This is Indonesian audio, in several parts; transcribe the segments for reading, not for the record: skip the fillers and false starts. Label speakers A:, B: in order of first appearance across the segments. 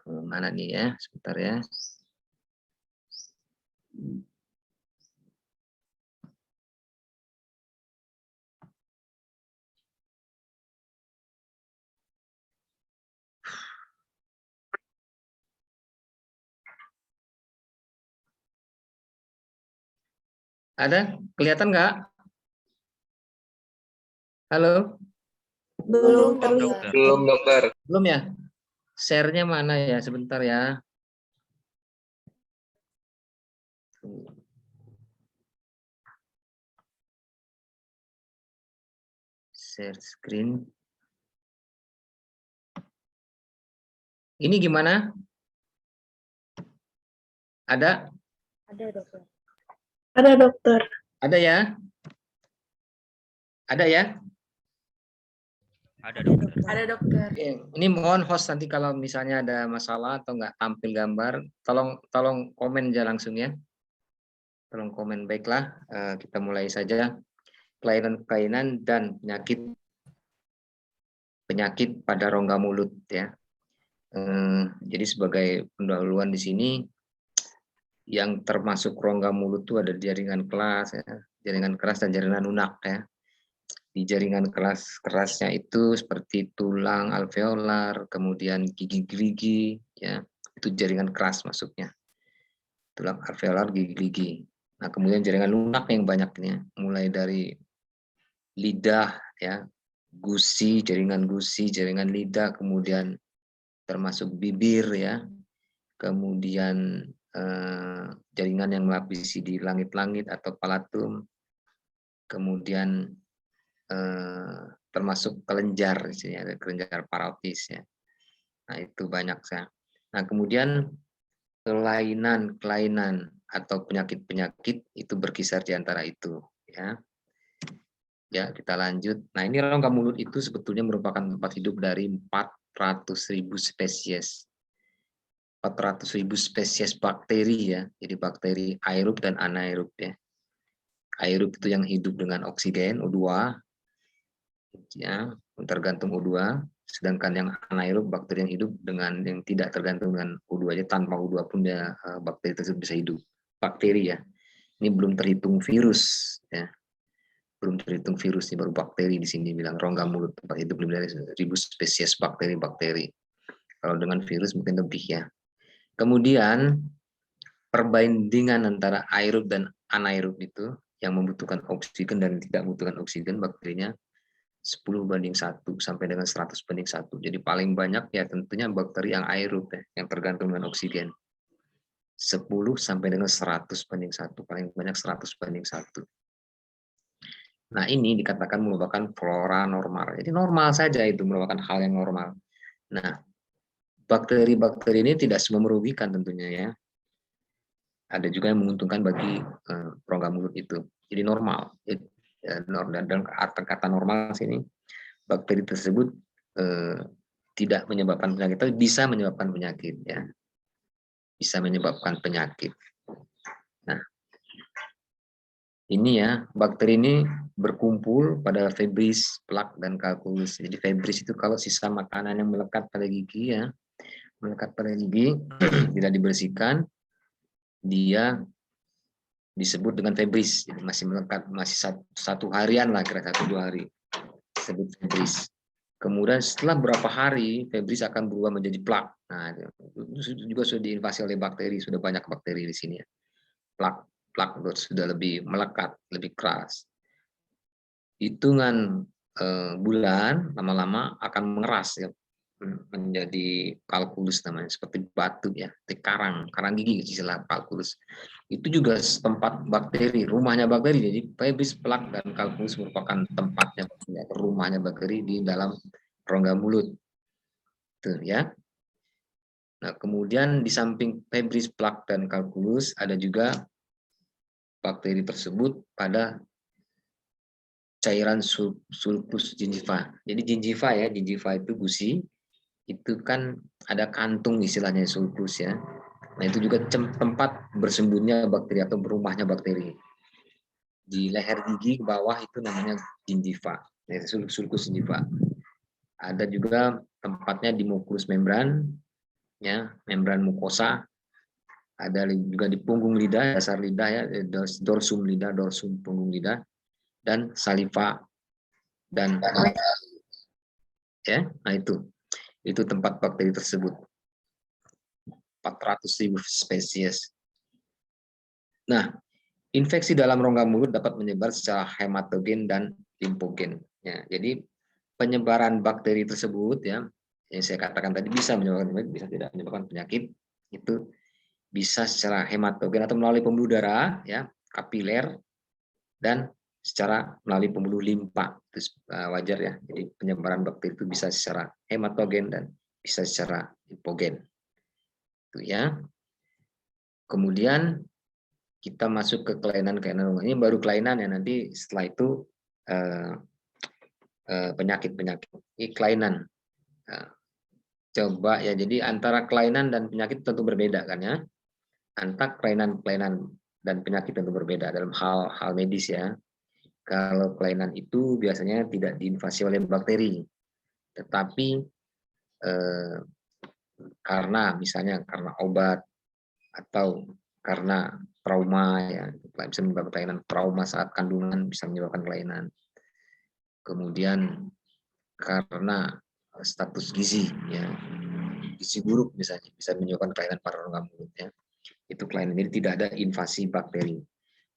A: Mana nih ya, sebentar ya. Ada? Kelihatan nggak? Halo?
B: Belum terlihat.
C: Belum, dokter.
A: Belum ya? Share-nya mana ya? Sebentar ya. Share screen. Ini gimana? Ada?
B: Ada dokter. Ada dokter.
A: Ada ya? Ada ya?
D: Ada dokter.
B: Ada dokter.
A: Oke. Ini mohon host nanti kalau misalnya ada masalah atau nggak tampil gambar, tolong komen aja langsung ya. Tolong komen. Baiklah, kita mulai saja. Kelainan-kelainan dan penyakit pada rongga mulut ya. Jadi sebagai pendahuluan di sini, yang termasuk rongga mulut itu ada jaringan keras, ya, jaringan keras dan jaringan lunak ya. Di jaringan kerasnya itu seperti tulang alveolar, kemudian gigi-gigi ya, itu jaringan keras masuknya. Tulang alveolar, gigi-gigi. Nah, kemudian jaringan lunak yang banyaknya, mulai dari lidah ya, jaringan gusi, jaringan lidah, kemudian termasuk bibir ya, kemudian jaringan yang melapisi di langit-langit atau palatum, kemudian termasuk kelenjar, di sini ada kelenjar parotis ya. Nah itu banyak ya. Nah kemudian kelainan atau penyakit-penyakit itu berkisar di antara itu ya. Ya kita lanjut. Nah ini rongga mulut itu sebetulnya merupakan tempat hidup dari 400.000 spesies. 400.000 spesies bakteri ya. Jadi bakteri aerob dan anaerob ya. Aerob itu yang hidup dengan oksigen O2 ya, tergantung O2, sedangkan yang anaerob bakteri yang hidup dengan yang tidak tergantung dengan O2 aja, tanpa O2 pun ya bakteri tersebut bisa hidup. Bakteri ya. Ini belum terhitung virus ya. Belum terhitung virus, ini baru bakteri di sini bilang rongga mulut tempat hidup lebih dari 1.000 spesies bakteri. Kalau dengan virus mungkin lebih ya. Kemudian perbandingan antara aerob dan anaerob itu yang membutuhkan oksigen dan tidak membutuhkan oksigen bakterinya 10:1 sampai dengan 100:1. Jadi paling banyak ya tentunya bakteri yang aerob ya, yang tergantung dengan oksigen. 10 sampai dengan 100:1, paling banyak 100:1. Nah, ini dikatakan merupakan flora normal. Jadi normal saja, itu merupakan hal yang normal. Nah, bakteri-bakteri ini tidak semua merugikan tentunya ya. Ada juga yang menguntungkan bagi rongga mulut itu. Jadi normal. Dan kata normal sini, bakteri tersebut tidak menyebabkan penyakit, tapi bisa menyebabkan penyakit ya. Bisa menyebabkan penyakit. Nah, ini ya, bakteri ini berkumpul pada febris, plak, dan kalkulus. Jadi febris itu kalau sisa makanan yang melekat pada gigi ya, melekat pada gigi tidak dibersihkan, dia disebut dengan febris. Jadi masih melekat, masih satu harian lah, kira 1-2 hari disebut febris. Kemudian setelah berapa hari febris akan berubah menjadi plak. Nah, itu juga sudah diinvasi oleh bakteri, sudah banyak bakteri di sini ya. Plak sudah lebih melekat, lebih keras. Hitungan bulan lama-lama akan mengeras ya, menjadi kalkulus namanya, seperti batu ya, karang gigi istilah kalkulus. Itu juga tempat bakteri, rumahnya bakteri. Jadi febris, plak, dan kalkulus merupakan tempatnya, rumahnya bakteri di dalam rongga mulut. Tuh ya. Nah, kemudian di samping febris, plak, dan kalkulus ada juga bakteri tersebut pada cairan sulcus gingiva. Jadi gingiva ya, gingiva itu gusi, itu kan ada kantung istilahnya sulcus ya. Nah, itu juga tempat bersembunyinya bakteri atau berumahnya bakteri. Di leher gigi ke bawah itu namanya gingiva, sulcus gingiva. Ada juga tempatnya di mucus membran, ya, membran mukosa, ada juga di punggung lidah, dasar lidah ya, dorsum lidah, dorsum punggung lidah, dan saliva dan ya, nah itu tempat bakteri tersebut. 400.000 spesies. Nah, infeksi dalam rongga mulut dapat menyebar secara hematogen dan limfogen. Ya, jadi penyebaran bakteri tersebut ya, yang saya katakan tadi bisa menyebabkan penyakit, bisa tidak menyebabkan penyakit, itu bisa secara hematogen atau melalui pembuluh darah, ya, kapiler, dan secara melalui pembuluh limpa. Itu wajar ya. Jadi penyebaran bakteri itu bisa secara hematogen dan bisa secara limfogen. Itu ya. Kemudian kita masuk ke kelainan-kelainan. Ini baru kelainan ya, nanti setelah itu penyakit-penyakit. Ini kelainan. Coba ya, jadi antara kelainan dan penyakit tentu berbeda kan ya. Antara kelainan-kelainan dan penyakit tentu berbeda dalam hal medis ya. Kalau kelainan itu biasanya tidak diinvasi oleh bakteri, tetapi karena misalnya karena obat atau karena trauma ya, bisa menyebabkan kelainan. Trauma saat kandungan bisa menyebabkan kelainan. Kemudian karena status gizi ya, gizi buruk misalnya bisa menyebabkan kelainan pada rongga mulut ya. Itu kelainan. Jadi tidak ada invasi bakteri.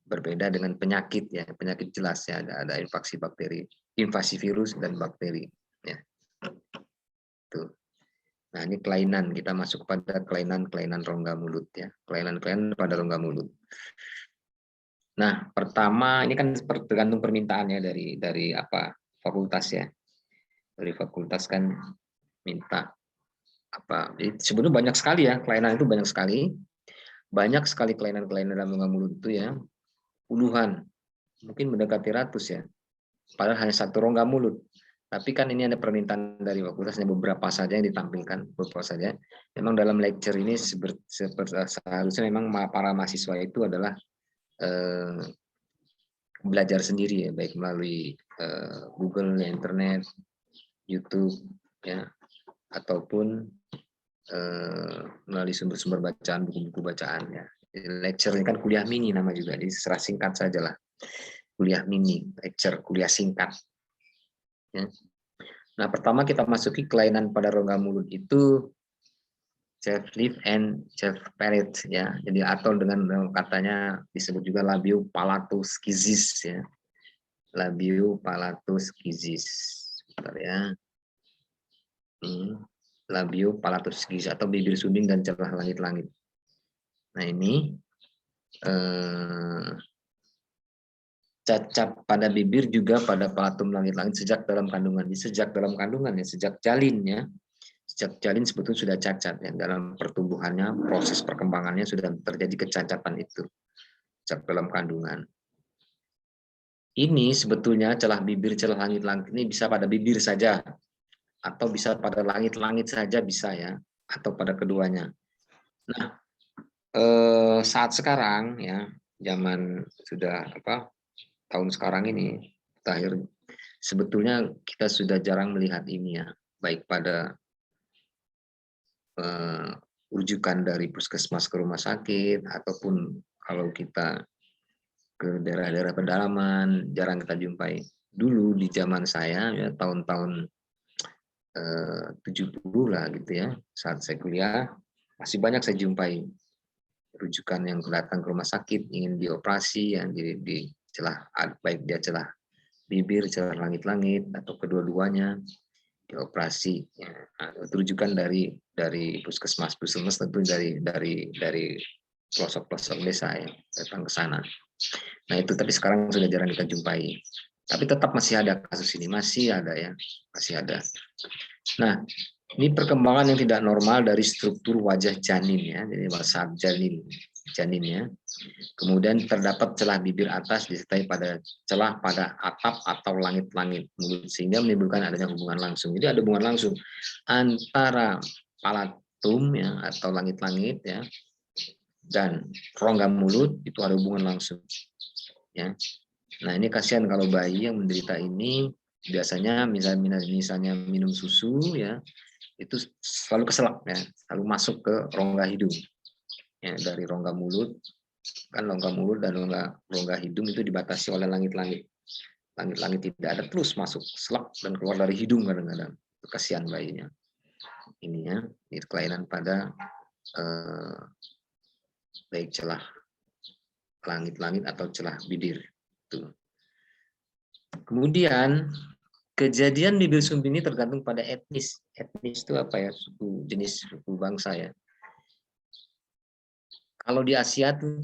A: Berbeda dengan penyakit ya, penyakit jelas ya ada invasi bakteri, invasi virus dan bakteri ya. Tuh. Nah, ini kelainan, kita masuk pada kelainan-kelainan rongga mulut ya, kelainan-kelainan pada rongga mulut. Nah, pertama ini kan tergantung permintaannya dari apa fakultas ya. Dari fakultas kan minta apa? Sebenarnya banyak sekali ya, kelainan itu banyak sekali. Banyak sekali kelainan-kelainan dalam rongga mulut itu ya. Puluhan, mungkin mendekati ratus ya. Padahal hanya satu rongga mulut. Tapi kan ini ada permintaan dari fakultasnya, beberapa saja yang ditampilkan, beberapa saja. Memang dalam lecture ini seharusnya memang para mahasiswa itu adalah belajar sendiri ya, baik melalui Google, internet, YouTube, ya, ataupun melalui sumber-sumber bacaan, buku-buku bacaan ya. Lecture ini kan kuliah mini nama juga, jadi secara singkat saja lah. Kuliah mini, lecture, kuliah singkat. Ya. Nah, pertama kita masuki kelainan pada rongga mulut itu cleft lip and cleft palate ya. Jadi atau dengan katanya disebut juga labiopalatus-kizis ya. Labiopalatus-kizis. Bentar ya. Labiopalatus-kizis atau bibir suding dan celah langit-langit. Nah, ini cacat pada bibir juga pada palatum langit-langit sejak dalam kandungan. Sejak dalam kandungan ya, sejak jalinnya, sejak jalin sebetulnya sudah cacat ya, dalam pertumbuhannya, proses perkembangannya sudah terjadi kecacatan itu sejak dalam kandungan. Ini sebetulnya celah bibir, celah langit-langit ini bisa pada bibir saja atau bisa pada langit-langit saja bisa ya, atau pada keduanya. Nah, saat sekarang ya, zaman sudah apa? Tahun sekarang ini, terakhir sebetulnya kita sudah jarang melihat ini ya, baik pada rujukan dari puskesmas ke rumah sakit, ataupun kalau kita ke daerah-daerah pedalaman, jarang kita jumpai. Dulu di zaman saya, ya tahun-tahun 70 lah gitu ya, saat saya kuliah, masih banyak saya jumpai rujukan yang datang ke rumah sakit, ingin dioperasi, yang di celah, baik dia celah bibir, celah langit-langit, atau kedua-duanya dioperasi. Ya. Nah, rujukan dari puskesmas tentu dari pelosok-pelosok desa yang datang ke sana. Nah itu tapi sekarang sudah jarang kita jumpai. Tapi tetap masih ada kasus ini, masih ada ya, masih ada. Nah ini perkembangan yang tidak normal dari struktur wajah janin ya, jadi saat janinnya. Kemudian terdapat celah bibir atas disertai pada celah pada atap atau langit-langit mulut sehingga menimbulkan adanya hubungan langsung. Jadi ada hubungan langsung antara palatum ya atau langit-langit ya dan rongga mulut, itu ada hubungan langsung ya. Nah ini kasihan kalau bayi yang menderita ini biasanya misalnya minum susu ya, itu selalu keselak ya, selalu masuk ke rongga hidung. Ya, dari rongga mulut, kan rongga mulut dan rongga hidung itu dibatasi oleh langit-langit. Langit-langit tidak ada, terus masuk selak dan keluar dari hidung kadang-kadang. Kasihan bayinya. Ininya, ini kelainan pada baik celah langit-langit atau celah bibir. Tuh. Kemudian kejadian bibir sumbing ini tergantung pada etnis. Etnis itu apa ya? Suku, jenis suku bangsa ya. Kalau di Asia tuh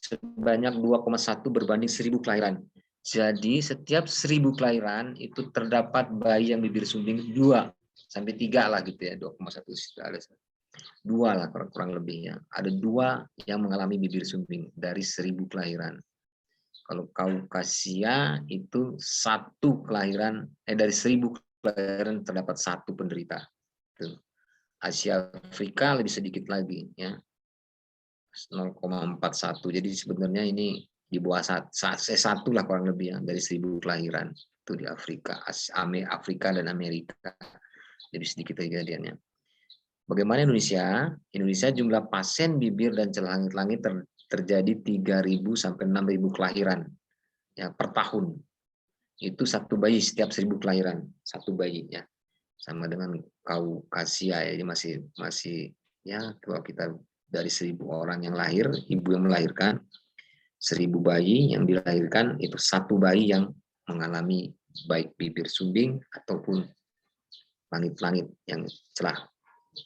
A: sebanyak 2,1 berbanding 1.000 kelahiran. Jadi setiap 1.000 kelahiran itu terdapat bayi yang bibir sumbing 2 sampai 3 lah gitu ya, 2,1 ada 2 lah kurang lebihnya. Ada 2 yang mengalami bibir sumbing dari 1.000 kelahiran. Kalau Kaukasia itu 1 kelahiran dari 1.000 kelahiran terdapat 1 penderita. Tuh. Asia Afrika lebih sedikit lagi ya. 0,41. Jadi sebenarnya ini di bawah 1 lah kurang lebih ya, dari 1.000 kelahiran itu di Afrika, Afrika dan Amerika. Jadi sedikit kejadiannya. Bagaimana Indonesia? Indonesia jumlah pasien bibir dan celah langit-langit terjadi 3.000 sampai 6.000 kelahiran ya per tahun. Itu 1 bayi setiap 1.000 kelahiran, 1 bayi ya. Sama dengan Kaukasia ya, jadi masih ya kalau kita dari 1.000 orang yang lahir, ibu yang melahirkan 1.000 bayi yang dilahirkan itu 1 bayi yang mengalami baik bibir sumbing ataupun langit-langit yang celah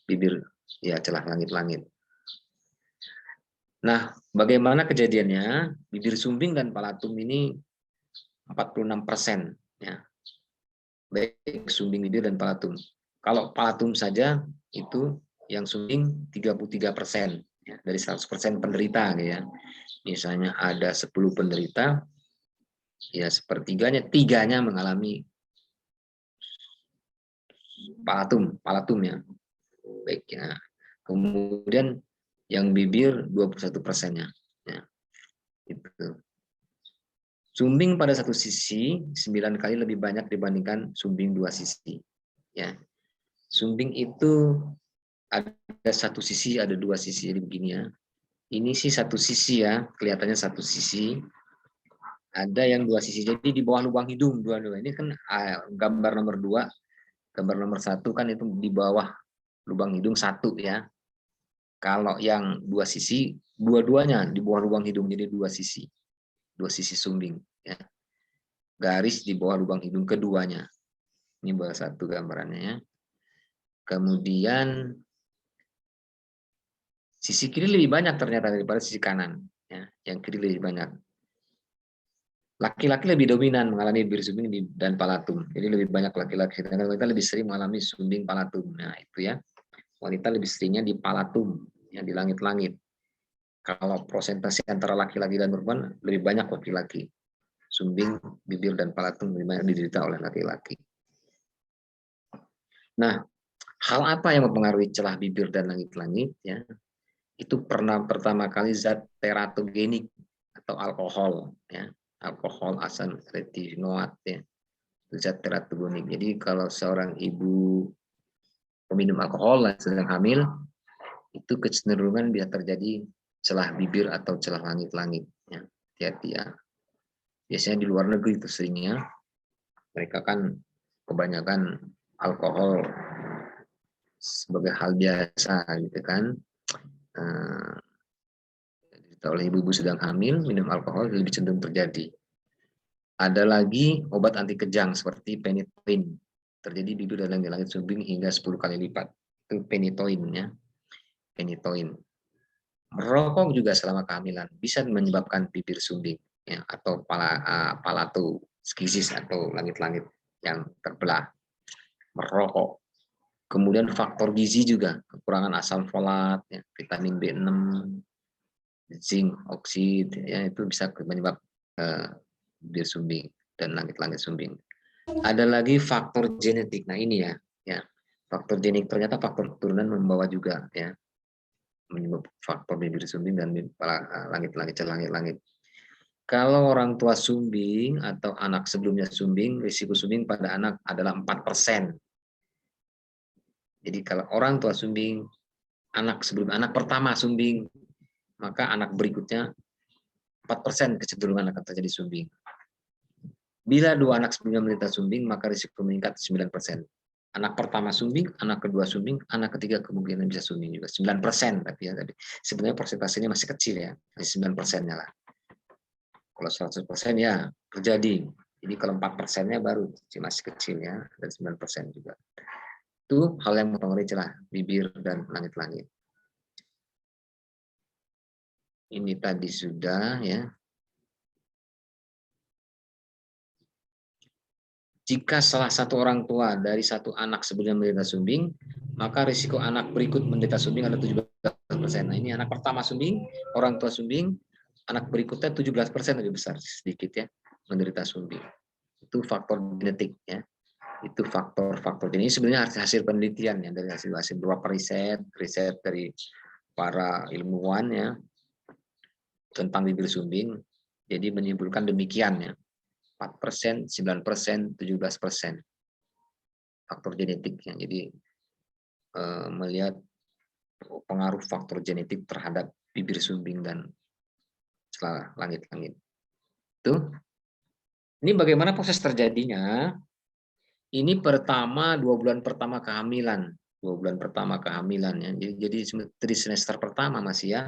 A: bibir ya celah langit-langit. Nah, bagaimana kejadiannya? Bibir sumbing dan palatum ini 46% ya. Baik sumbing bibir dan palatum. Kalau palatum saja itu yang sumbing 33% ya, dari 100% penderita ya. Misalnya ada 10 penderita, ya sepertiganya, 3-nya mengalami palatum ya. Baik ya. Kemudian yang bibir 21%-nya. Ya. Itu. Sumbing pada satu sisi 9 kali lebih banyak dibandingkan sumbing 2 sisi. Ya. Sumbing itu ada 1 sisi, ada 2 sisi. Jadi begini ya. Ini sih 1 sisi ya, kelihatannya 1 sisi. Ada yang 2 sisi. Jadi di bawah lubang hidung dua-dua. Ini kan gambar nomor 2. Gambar nomor 1 kan itu di bawah lubang hidung 1 ya. Kalau yang 2 sisi, dua-duanya di bawah lubang hidung, jadi 2 sisi. 2 sisi sumbing ya. Garis di bawah lubang hidung keduanya. Ini bawah 1 gambarannya ya. Kemudian sisi kiri lebih banyak ternyata daripada sisi kanan ya. Yang kiri lebih banyak. Laki-laki lebih dominan mengalami bibir sumbing dan palatum. Jadi lebih banyak laki-laki. Sedangkan wanita lebih sering mengalami sumbing palatum. Nah itu ya. Wanita lebih seringnya di palatum, yang di langit-langit. Kalau prosentase antara laki-laki dan perempuan lebih banyak laki-laki. Sumbing, bibir dan palatum lebih banyak diderita oleh laki-laki. Nah, hal apa yang mempengaruhi celah bibir dan langit-langit ya? Itu pertama kali zat teratogenik atau alkohol ya. Alkohol asam retinoat ya. Zat teratogenik. Jadi kalau seorang ibu peminum alkohol sedang hamil, itu kecenderungan bisa terjadi celah bibir atau celah langit-langit ya. Hati-hati ya. Biasanya di luar negeri itu seringnya mereka kan kebanyakan alkohol sebagai hal biasa gitu kan. Oleh ibu-ibu sedang hamil minum alkohol lebih cenderung terjadi. Ada lagi obat anti kejang seperti penitoin. Terjadi bibir dan langit-langit sumbing hingga 10 kali lipat. Itu penitoin ya. Penitoin. Merokok juga selama kehamilan bisa menyebabkan bibir sumbing ya, atau palatoskisis atau langit-langit yang terbelah. Merokok. Kemudian faktor gizi juga, kekurangan asam folat, ya, vitamin B6, zinc oksid, ya itu bisa menyebabkan bibir sumbing dan langit-langit sumbing. Ada lagi faktor genetik. Nah ini ya faktor genetik ternyata faktor keturunan membawa juga ya menyebabkan faktor bibir sumbing dan langit-langit. Kalau orang tua sumbing atau anak sebelumnya sumbing, risiko sumbing pada anak adalah 4%. Jadi kalau orang tua sumbing, anak pertama sumbing, maka anak berikutnya 4% kecenderungan akan terjadi sumbing. Bila 2 anak sebelumnya menderita sumbing, maka risiko meningkat 9%. Anak pertama sumbing, anak kedua sumbing, anak ketiga kemungkinan bisa sumbing juga. 9% tapi ya tadi. Sebenarnya persentasenya masih kecil ya, masih 9%-nya lah. Kalau 100% ya terjadi. Jadi kalau 4%-nya baru masih kecil ya, dan 9% juga. Itu hal yang mempengaruhi celah bibir dan langit-langit. Ini tadi sudah ya. Jika salah satu orang tua dari satu anak sebelumnya menderita sumbing, maka risiko anak berikut menderita sumbing ada 17%. Nah, ini anak pertama sumbing, orang tua sumbing, anak berikutnya 17% lebih besar sedikit ya menderita sumbing. Itu faktor genetik ya. Itu faktor-faktor. Jadi ini sebenarnya hasil penelitian ya, dari hasil beberapa riset dari para ilmuwan ya tentang bibir sumbing. Jadi menyimpulkan demikian ya. 4%, 9%, 17% faktor genetiknya. Jadi melihat pengaruh faktor genetik terhadap bibir sumbing dan celah langit-langit. Itu. Ini bagaimana proses terjadinya? Ini 2 bulan pertama kehamilan. 2 bulan pertama kehamilan ya. Jadi dari semester pertama masih ya.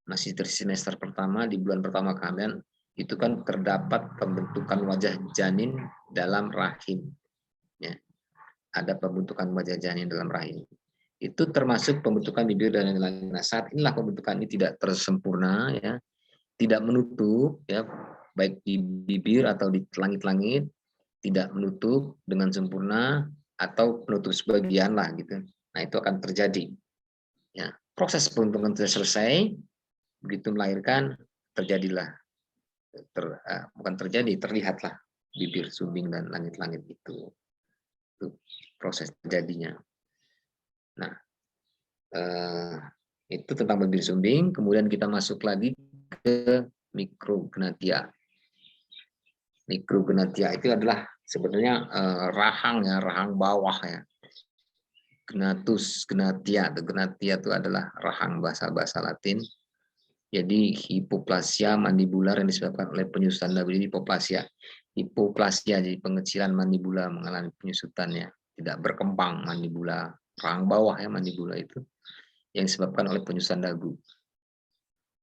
A: Masih dari semester pertama di bulan pertama kehamilan itu kan terdapat pembentukan wajah janin dalam rahim. Ya. Ada pembentukan wajah janin dalam rahim. Itu termasuk pembentukan bibir dan lain-lain. Nah, saat inilah pembentukan ini tidak tersempurna ya, tidak menutup ya, baik di bibir atau di langit-langit, tidak menutup dengan sempurna atau menutup sebagian lah gitu. Nah, itu akan terjadi. Ya, proses pembentukan sudah selesai, begitu melahirkan terjadilah bukan terjadi, terlihatlah bibir sumbing dan langit-langit itu proses terjadinya. Nah, itu tentang bibir sumbing. Kemudian kita masuk lagi ke mikrognathia. Mikrognathia itu adalah sebenarnya rahang ya, rahang bawah ya. Gnathus, gnathia. Gnathia itu adalah rahang bahasa Latin. Jadi hipoplasia mandibular yang disebabkan oleh penyusutan dagu. Jadi hipoplasia, jadi pengecilan mandibula mengalami penyusutannya, tidak berkembang mandibula, rahang bawah ya mandibula itu yang disebabkan oleh penyusutan dagu.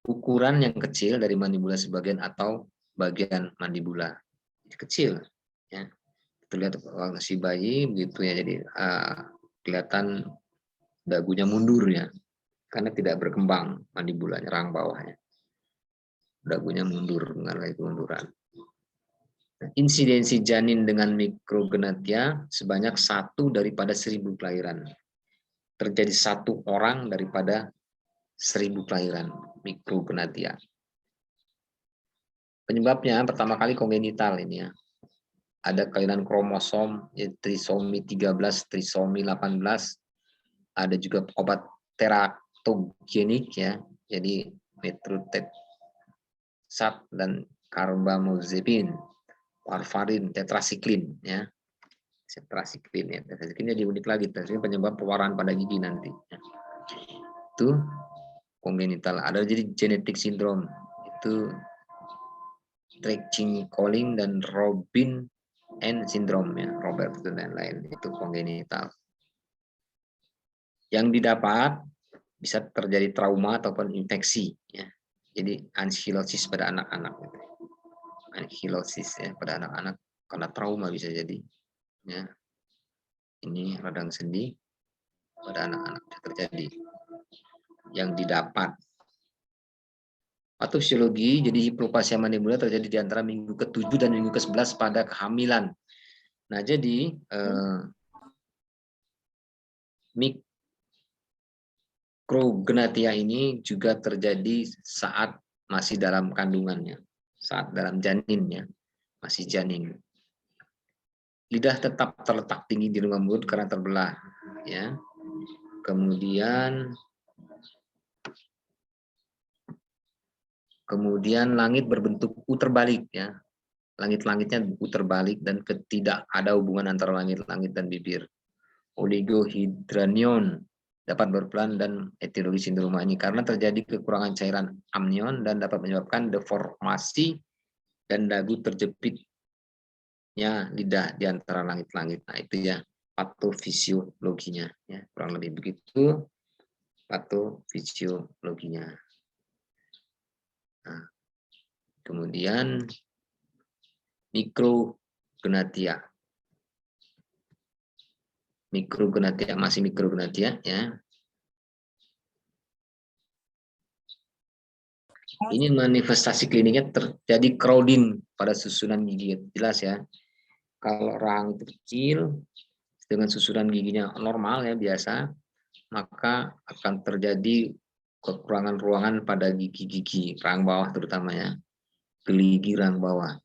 A: Ukuran yang kecil dari mandibula sebagian atau bagian mandibula kecil ya. Terlihat si bayi begitu ya, jadi kelihatan dagunya mundur ya, karena tidak berkembang mandibulanya, rahang bawahnya. Dagunya mundur mengalami kemunduran. Insidensi janin dengan mikrognathia sebanyak 1 daripada 1000 kelahiran. Terjadi 1 orang daripada 1000 kelahiran mikrognathia. Penyebabnya pertama kali kongenital ini ya. Ada kelainan kromosom, ya, trisomi 13, trisomi 18. Ada juga obat teratogenik ya. Jadi methotrexate dan carbamazepine, warfarin, tetrasiklin ya. Tetrasiklin ya. Tetrasiklin jadi unik lagi, tetrasiklin penyebab pewarahan pada gigi nanti ya. Itu kongenital. Ada jadi genetic syndrome, itu Treacher-Collins dan Robin N syndrome ya, Robert dan lain-lain, itu kongenital. Yang didapat bisa terjadi trauma ataupun infeksi ya. Jadi ankylosis pada anak-anak. Ankylosis ya pada anak-anak karena trauma bisa jadi ya. Ini radang sendi pada anak-anak bisa terjadi. Yang didapat atau fisiologi, jadi hipoplasia mandibula terjadi di antara minggu ke-7 dan minggu ke-11 pada kehamilan. Nah, jadi mikrognathia ini juga terjadi saat masih dalam kandungannya, saat dalam janinnya, masih janin. Lidah tetap terletak tinggi di lubang mulut karena terbelah, ya. Kemudian langit berbentuk U terbalik ya. Langit-langitnya U terbalik dan tidak ada hubungan antara langit-langit dan bibir. oligohidranion dapat berperan dan etiologi sindroma ini karena terjadi kekurangan cairan amnion dan dapat menyebabkan deformasi dan dagu terjepitnya lidah di antara langit-langit. Nah, itu ya patofisiologinya ya, kurang lebih begitu patofisiologinya. Nah, kemudian mikrognathia. Mikrognathia, masih mikrognathia ya. Ini manifestasi kliniknya terjadi crowding pada susunan gigi. Jelas ya. Kalau rahang itu kecil dengan susunan giginya normal ya biasa, maka akan terjadi kekurangan ruangan pada gigi-gigi rahang bawah terutama ya. Gerigi rahang bawah.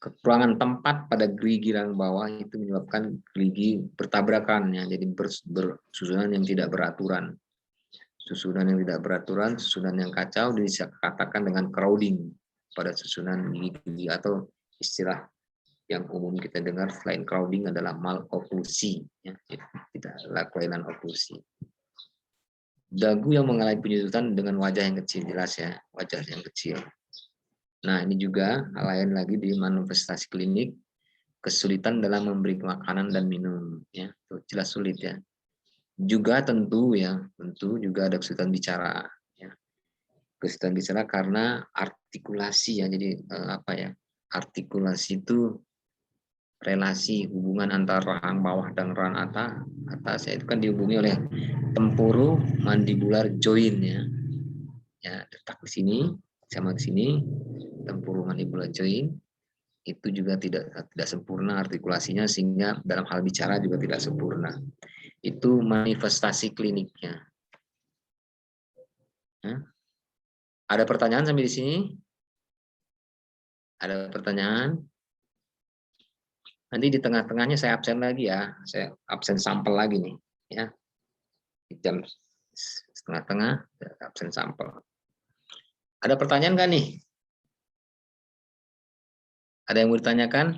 A: Kekurangan tempat pada gerigi rahang bawah itu menyebabkan gerigi bertabrakan ya, jadi bersusunan yang tidak beraturan. Susunan yang tidak beraturan, susunan yang kacau dikatakan dengan crowding pada susunan gigi atau istilah yang umum kita dengar selain crowding adalah maloklusi ya, tidaklah kelainan oklusi. Dagu yang mengalami penyusutan dengan wajah yang kecil, jelas ya, wajah yang kecil. Nah, ini juga hal lain lagi di manifestasi klinik, kesulitan dalam memberi makanan dan minum ya, itu jelas sulit ya. Juga tentu juga ada kesulitan bicara ya. Kesulitan bicara karena artikulasi ya. Jadi artikulasi itu relasi hubungan antara rahang bawah dan rahang atas ya, itu kan dihubungi oleh temporo mandibular joint ya. Ya, letak di sini sama di sini temporo mandibular joint itu juga tidak sempurna artikulasinya sehingga dalam hal bicara juga tidak sempurna. Itu manifestasi kliniknya. Ya. Ada pertanyaan sampai di sini? Ada pertanyaan? Nanti di tengah-tengahnya saya absen lagi ya. Saya absen sampel lagi nih. Ya. Di jam setengah-tengah absen sampel. Ada pertanyaan nggak nih? Ada yang mau ditanyakan?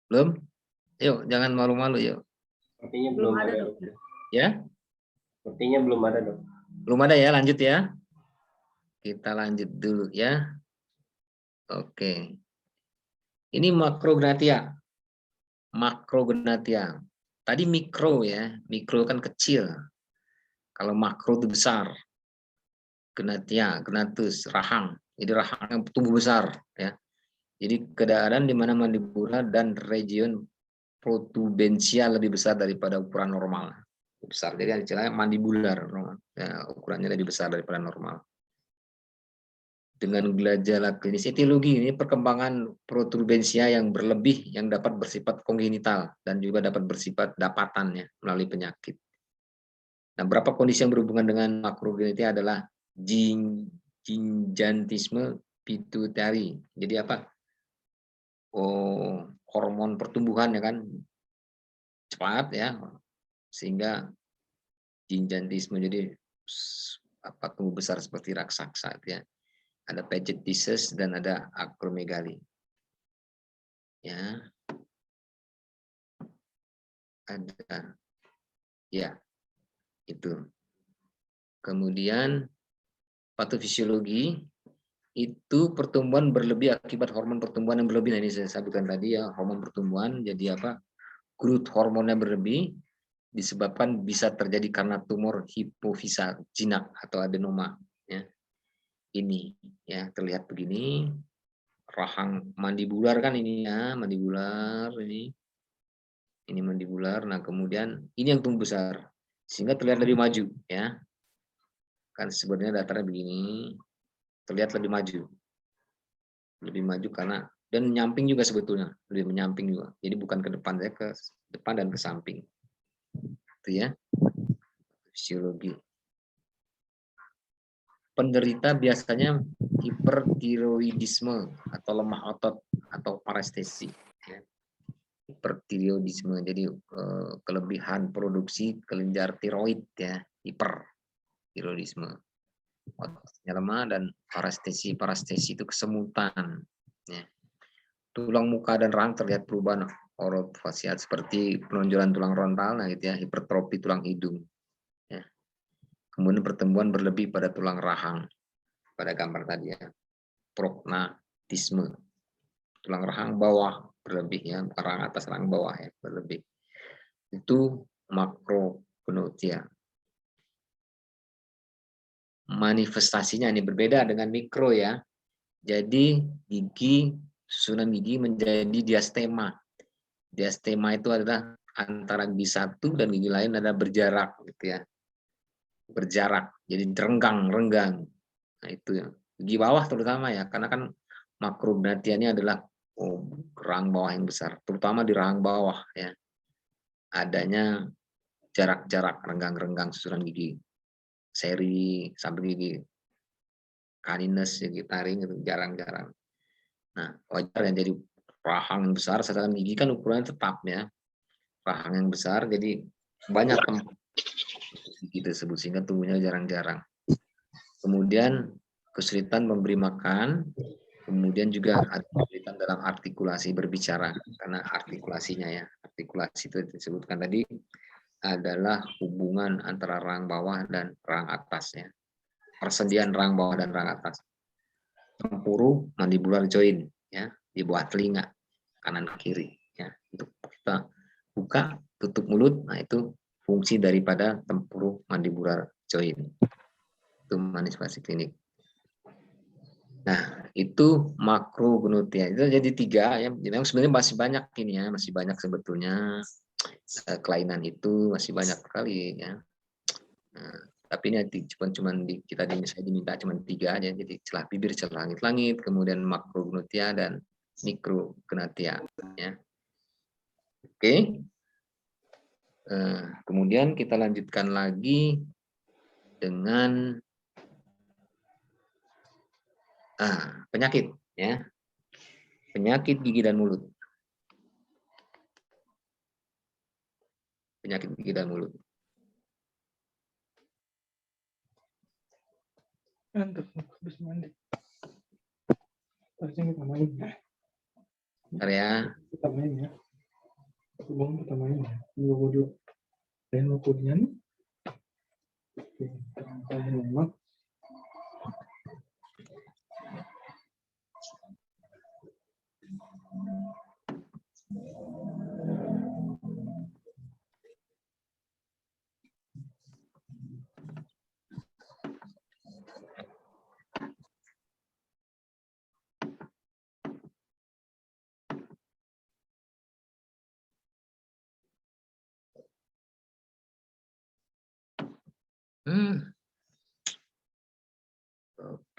A: Belum? Yuk, jangan malu-malu yuk.
C: Sepertinya belum ada, dok.
A: Ya?
C: Sepertinya belum ada, dok.
A: Belum ada ya, lanjut ya. Kita lanjut dulu ya. Oke. Ini makrognathia. Makrognathia. Tadi mikro ya. Mikro kan kecil. Kalau makro itu besar. Gnathia, gnathus, rahang. Jadi rahang yang tumbuh besar ya. Jadi keadaan di mana mandibula dan region protubensia lebih besar daripada ukuran normal. Besar. Jadi istilahnya mandibular, ya, ukurannya lebih besar daripada normal. Dengan gejala klinis etiologi ini perkembangan protubensia yang berlebih yang dapat bersifat kongenital dan juga dapat bersifat dapatan ya melalui penyakit. Nah, beberapa kondisi yang berhubungan dengan makrognathia adalah gingivitisme pituitary. Jadi apa? Hormon pertumbuhan ya kan cepat ya sehingga gingivitisme jadi tumbuh besar seperti raksasa ya. Ada Paget disease dan ada acromegaly. Ya. Ada. Ya. Itu. Kemudian patofisiologi itu pertumbuhan berlebih akibat hormon pertumbuhan yang berlebih. Nah, ini saya sebutkan tadi ya, hormon pertumbuhan jadi apa? Growth hormonnya berlebih disebabkan bisa terjadi karena tumor hipofisa jinak atau adenoma ya. Ini ya terlihat begini, rahang mandibular kan ini ya, mandibular ini mandibular. Nah, kemudian ini yang tumbuh besar sehingga terlihat lebih maju ya. Kan sebenarnya datarnya begini, terlihat lebih maju. Lebih maju karena dan menyamping juga sebetulnya, lebih menyamping juga. Jadi bukan ke depan, saya ke depan dan ke samping. Itu ya. Fisiologi. Penderita biasanya hipertiroidisme atau lemah otot atau parestesi. Ya. Hipertiroidisme, jadi kelebihan produksi kelenjar tiroid ya, hipertiroidisme. Ototnya lemah dan parestesi itu kesemutan. Ya. Tulang muka dan rahang terlihat perubahan orofasiat seperti penonjolan tulang frontal, nah gitu ya, hipertrofi tulang hidung. Ya. Kemudian pertumbuhan berlebih pada tulang rahang pada gambar tadi ya, prognatisme, tulang rahang bawah berlebih ya, bukan rahang atas, rahang bawah ya berlebih. Itu makrogonotia. Manifestasinya ini berbeda dengan mikro ya. Jadi gigi, susunan gigi menjadi diastema. Diastema itu adalah antara gigi satu dan gigi lain ada berjarak gitu ya. Berjarak, jadi renggang. Nah itu ya. Gigi bawah terutama ya, karena kan makrogonotia ini adalah rahang bawah yang besar, terutama di rahang bawah ya. Adanya jarak-jarak renggang-renggang susunan gigi seri sampai gigi canines, gigi taring itu jarang-jarang. Nah, wajar yang jadi rahang yang besar, sedangkan gigi kan ukurannya tetap ya. Rahang yang besar, jadi banyak tempat gigi tersebut, sehingga tumbuhnya jarang-jarang. Kemudian kesulitan memberi makan, kemudian juga ada kesulitan dalam artikulasi berbicara, karena artikulasinya ya. Artikulasi itu disebutkan tadi adalah hubungan antara rahang bawah dan rahang atasnya. Persendian rahang bawah dan rahang atas. Tempuru mandibular joint ya, di bawah telinga kanan kiri ya, untuk kita buka tutup mulut. Nah itu fungsi daripada tempuru mandibular joint, itu manifestasi klinik. Nah itu makrogonotia, itu jadi 3 ya. Jadi sebenarnya masih banyak ini ya, masih banyak sebetulnya kelainan itu masih banyak sekali ya. Nah, tapi ini cuma saya diminta cuma 3 aja, jadi celah bibir, celah langit-langit, kemudian makrogonotia dan mikrogonotia ya. Oke. Kemudian kita lanjutkan lagi dengan penyakit ya. Penyakit gigi dan mulut. Penyakit gigi dan mulut.
D: Habis mandi. Harusnya kita main ya.
A: Bentar ya.
D: Kita main ya. Kita main ya. Dulu. Dan kemudian kita memang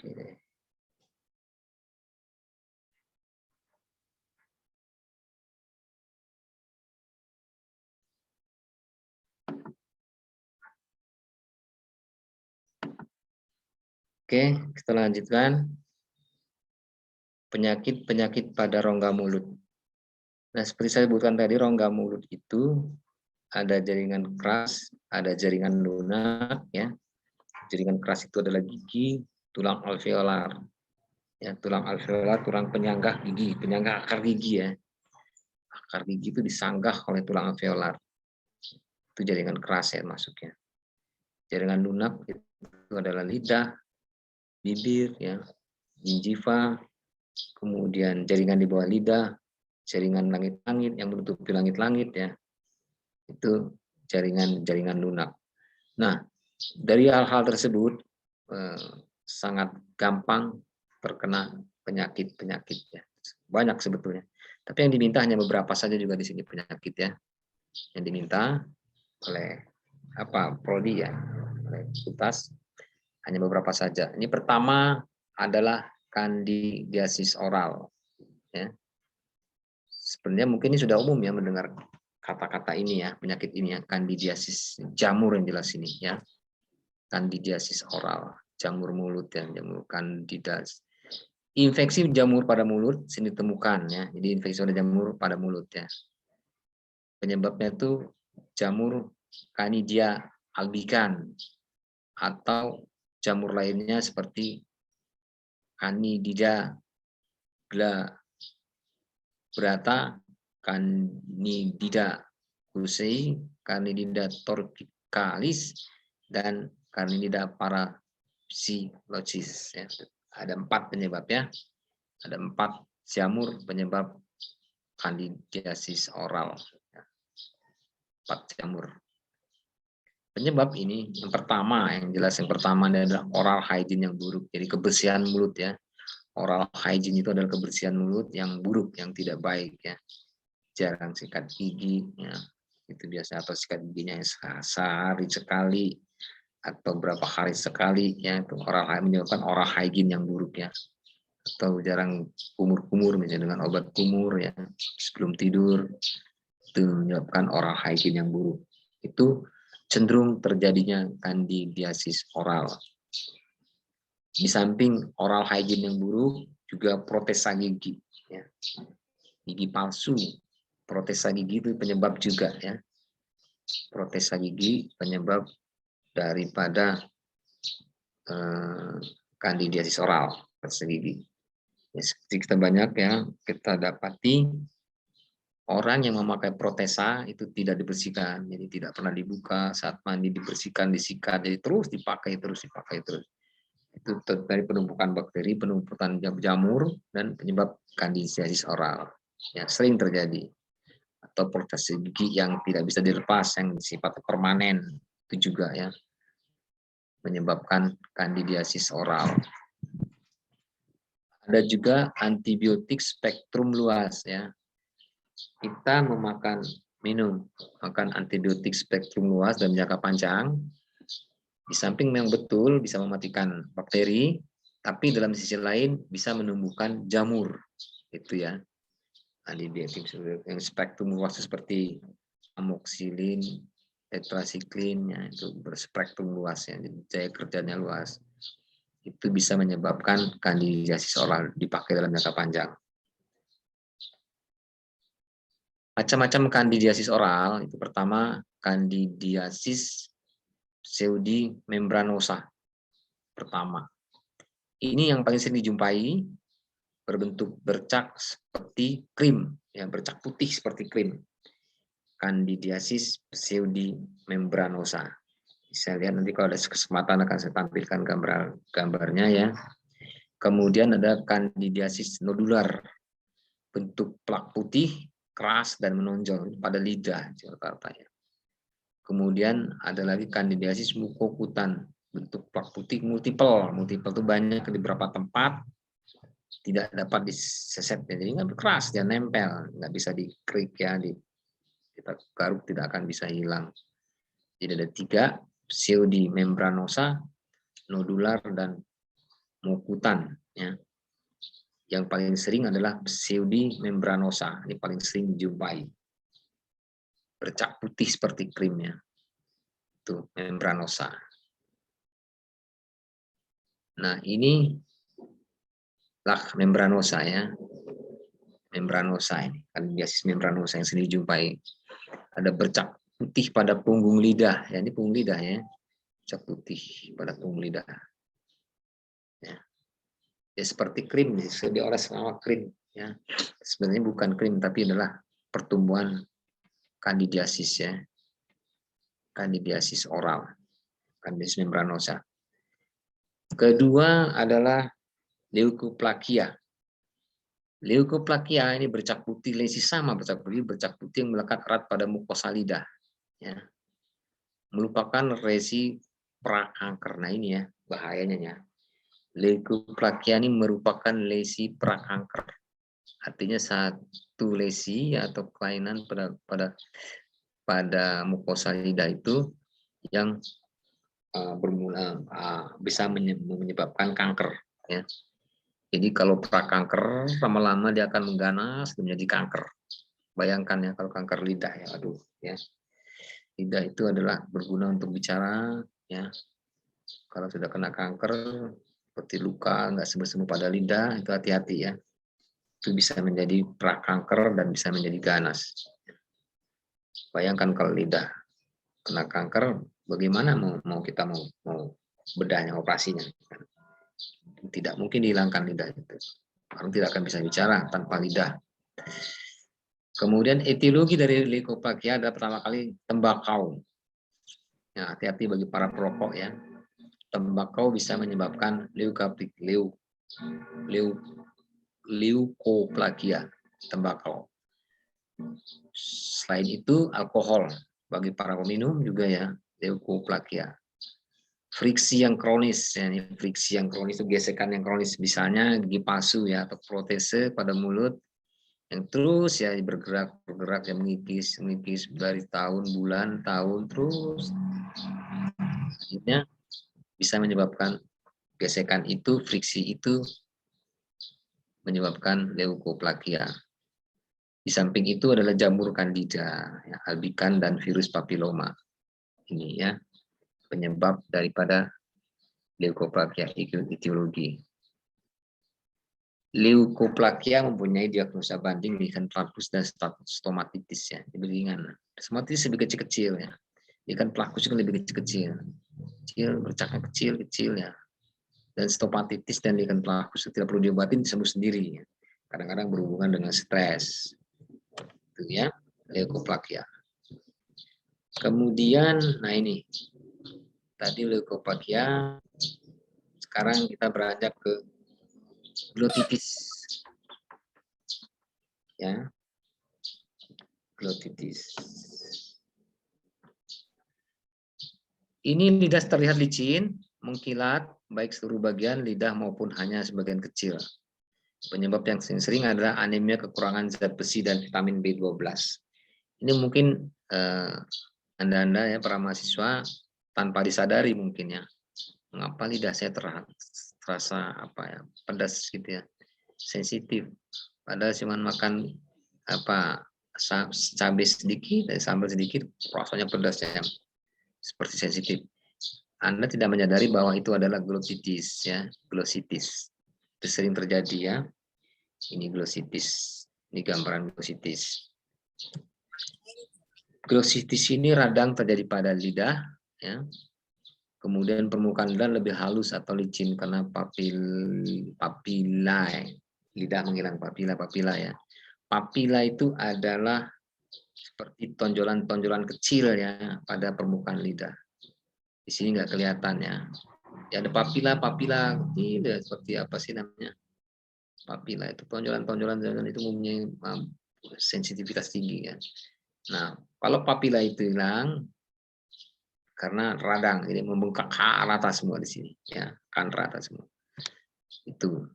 A: Oke deh. Oke, kita lanjutkan. Penyakit-penyakit pada rongga mulut. Nah, seperti saya sebutkan tadi, rongga mulut itu ada jaringan keras, ada jaringan lunak ya. Jaringan keras itu adalah gigi, tulang alveolar. Ya, tulang alveolar, tulang penyanggah gigi, penyanggah akar gigi ya. Akar gigi itu disanggah oleh tulang alveolar. Itu jaringan keras ya masuknya. Jaringan lunak itu adalah lidah, bibir ya, gingiva, kemudian jaringan di bawah lidah, jaringan langit-langit yang menutupi langit-langit ya. Itu jaringan lunak. Nah, dari hal-hal tersebut sangat gampang terkena penyakit-penyakit ya. Banyak sebetulnya. Tapi yang diminta hanya beberapa saja juga di sini penyakit ya. Yang diminta oleh prodi ya, oleh fakultas hanya beberapa saja. Ini pertama adalah kandidiasis oral ya. Sebenarnya mungkin ini sudah umum ya mendengar kata-kata ini ya, penyakit ini ya, kandidiasis jamur yang jelas ini ya. Kandidiasis oral, jamur mulut ya, jamur kandidas. Infeksi jamur pada mulut sini ditemukan ya. Jadi infeksi pada jamur pada mulut ya. Penyebabnya itu jamur Canidia albicans atau jamur lainnya seperti Candida glabrata Candida husei, Candida torticalis, dan Candida parapsilosis. Ya. Ada 4 penyebabnya. Ada 4 jamur penyebab kandidiasis oral. 4 jamur. Penyebab ini yang pertama, yang pertama adalah oral hygiene yang buruk. Jadi kebersihan mulut ya. Oral hygiene itu adalah kebersihan mulut yang buruk, yang tidak baik ya. Jarang sikat gigi ya. Itu biasa, atau sikat giginya sehari sekali atau berapa hari sekali ya. Itu menyebabkan oral hygiene yang buruk ya. Atau jarang kumur-kumur misalnya dengan obat kumur ya sebelum tidur, itu menyebabkan oral hygiene yang buruk. Itu cenderung terjadinya kandidiasis oral. Di samping oral hygiene yang buruk, juga protesa gigi ya. Gigi palsu, protesa gigi itu penyebab juga ya. Protesa gigi penyebab daripada kandidiasis oral, protesa gigi. Ya, seperti kita banyak ya, kita dapati orang yang memakai protesa itu tidak dibersihkan, jadi tidak pernah dibuka, saat mandi dibersihkan, disikat, jadi terus dipakai terus. Itu dari penumpukan bakteri, penumpukan jamur, dan penyebab kandidiasis oral. Ya, sering terjadi. Atau protesa gigi yang tidak bisa dilepas, yang sifat permanen, itu juga ya menyebabkan kandidiasis oral. Ada juga antibiotik spektrum luas ya. Kita makan antibiotik spektrum luas dalam jangka panjang, di samping memang betul bisa mematikan bakteri, tapi dalam sisi lain bisa menumbuhkan jamur, itu ya. Antibiotik yang spektrum luas seperti amoxicillin, tetracycline, ya, itu berspektrum luas ya, jadi daya kerjanya luas. Itu bisa menyebabkan kandidiasis oral dipakai dalam jangka panjang. Macam-macam kandidiasis oral, itu pertama kandidiasis pseudimembranosa. Pertama. Ini yang paling sering dijumpai, berbentuk bercak seperti krim, ya, bercak putih seperti krim. Kandidiasis pseudimembranosa. Bisa lihat nanti kalau ada kesempatan akan saya tampilkan gambarnya ya. Kemudian ada kandidiasis nodular, bentuk plak putih, keras dan menonjol pada lidah rata-ratanya. Kemudian ada lagi kandidiasis mukokutan, bentuk plak putih multiple itu banyak di beberapa tempat, tidak dapat diseset, jadi nggak keras, dia nempel, nggak bisa dikrik ya, kita garuk tidak akan bisa hilang. Jadi ada 3, pseudimembranosa, nodular, dan mukokutan ya. Yang paling sering adalah pseudimembranosa, ini paling sering dijumpai. Bercak putih seperti krimnya. Itu membranosa. Nah, ini lah membranosa ya. Membranosa ini, kandidiasis membranosa yang sering dijumpai. Ada bercak putih pada punggung lidah, ya, ini punggung lidah ya. Bercak putih pada punggung lidah. Ya. Ya seperti krim, dioles sama krim ya. Sebenarnya bukan krim tapi adalah pertumbuhan kandidiasis ya. Kandidiasis oral, kandidiasis membranosa. Kedua adalah leukoplakia. Leukoplakia ini bercak putih, lesi sama bercak putih yang melekat erat pada mukosa lidah ya. Merupakan lesi prakanker. Nah ini ya bahayanya ya. Leukoplakia ini merupakan lesi prakanker. Artinya satu lesi atau kelainan pada mukosa lidah itu yang bisa menyebabkan kanker ya. Jadi kalau prakanker lama-lama dia akan mengganas dan menjadi kanker. Bayangkan ya kalau kanker lidah ya, aduh ya. Lidah itu adalah berguna untuk bicara ya. Kalau sudah kena kanker seperti luka nggak sembuh-sembuh pada lidah, itu hati-hati ya. Itu bisa menjadi prakanker dan bisa menjadi ganas. Bayangkan kalau lidah kena kanker, bagaimana kita mau bedahnya, operasinya? Tidak mungkin dihilangkan lidah itu. Orang tidak akan bisa bicara tanpa lidah. Kemudian etiologi dari leukoplakia adalah pertama kali tembakau. Ya, hati-hati bagi para perokok ya. Tembakau bisa menyebabkan leukoplakia, tembakau. Selain itu alkohol bagi para peminum juga ya, leukoplakia. Friksi yang kronis, ya, friksi yang kronis itu gesekan yang kronis, misalnya gigi palsu ya atau protese pada mulut yang terus ya bergerak yang mengikis dari tahun terus, akhirnya bisa menyebabkan gesekan itu, friksi itu menyebabkan leukoplakia. Di samping itu adalah jamur candida, ya, albikan dan virus papiloma. Ini ya penyebab daripada leukoplakia etiologi. Leukoplakia mempunyai diagnosa banding lichen planus dan stomatitis ya, lebih ringan. Stomatitis lebih kecil-kecil ya. Lichen planus kan lebih kecil-kecil. Bercakap kecil ya. Dan stomatitis dan lichen planus tidak perlu diobatin, sembuh sendiri ya. Kadang-kadang berhubungan dengan stres. Itu ya, leukoplakia. Kemudian, nah ini tadi leukoplakia. Sekarang kita beranjak ke glotitis. Ya. Glotitis. Ini lidah terlihat licin, mengkilat, baik seluruh bagian lidah maupun hanya sebagian kecil. Penyebab yang sering adalah anemia, kekurangan zat besi dan vitamin B12. Ini mungkin Anda ya para mahasiswa tanpa disadari mungkin ya. Mengapa lidah saya terasa apa ya, pedas gitu ya, sensitif. Padahal cuma makan apa cabai sedikit, sambal sedikit, rasanya pedas ya, seperti sensitif. Anda tidak menyadari bahwa itu adalah glotitis ya, glossitis. Itu sering terjadi ya. Ini glossitis. Ini gambaran glossitis. Glossitis ini radang terjadi pada lidah ya. Kemudian permukaan lidah lebih halus atau licin karena papila. Lidah menghilang papila ya. Papila itu adalah seperti tonjolan-tonjolan kecil ya pada permukaan lidah. Di sini nggak kelihatan ya. Ya ada papila ini seperti apa sih namanya? Papila itu tonjolan-tonjolan itu mempunyai sensitivitas tinggi ya. Nah, kalau papila itu hilang karena radang, jadi membengkak ke rata semua di sini ya, kan rata semua. Itu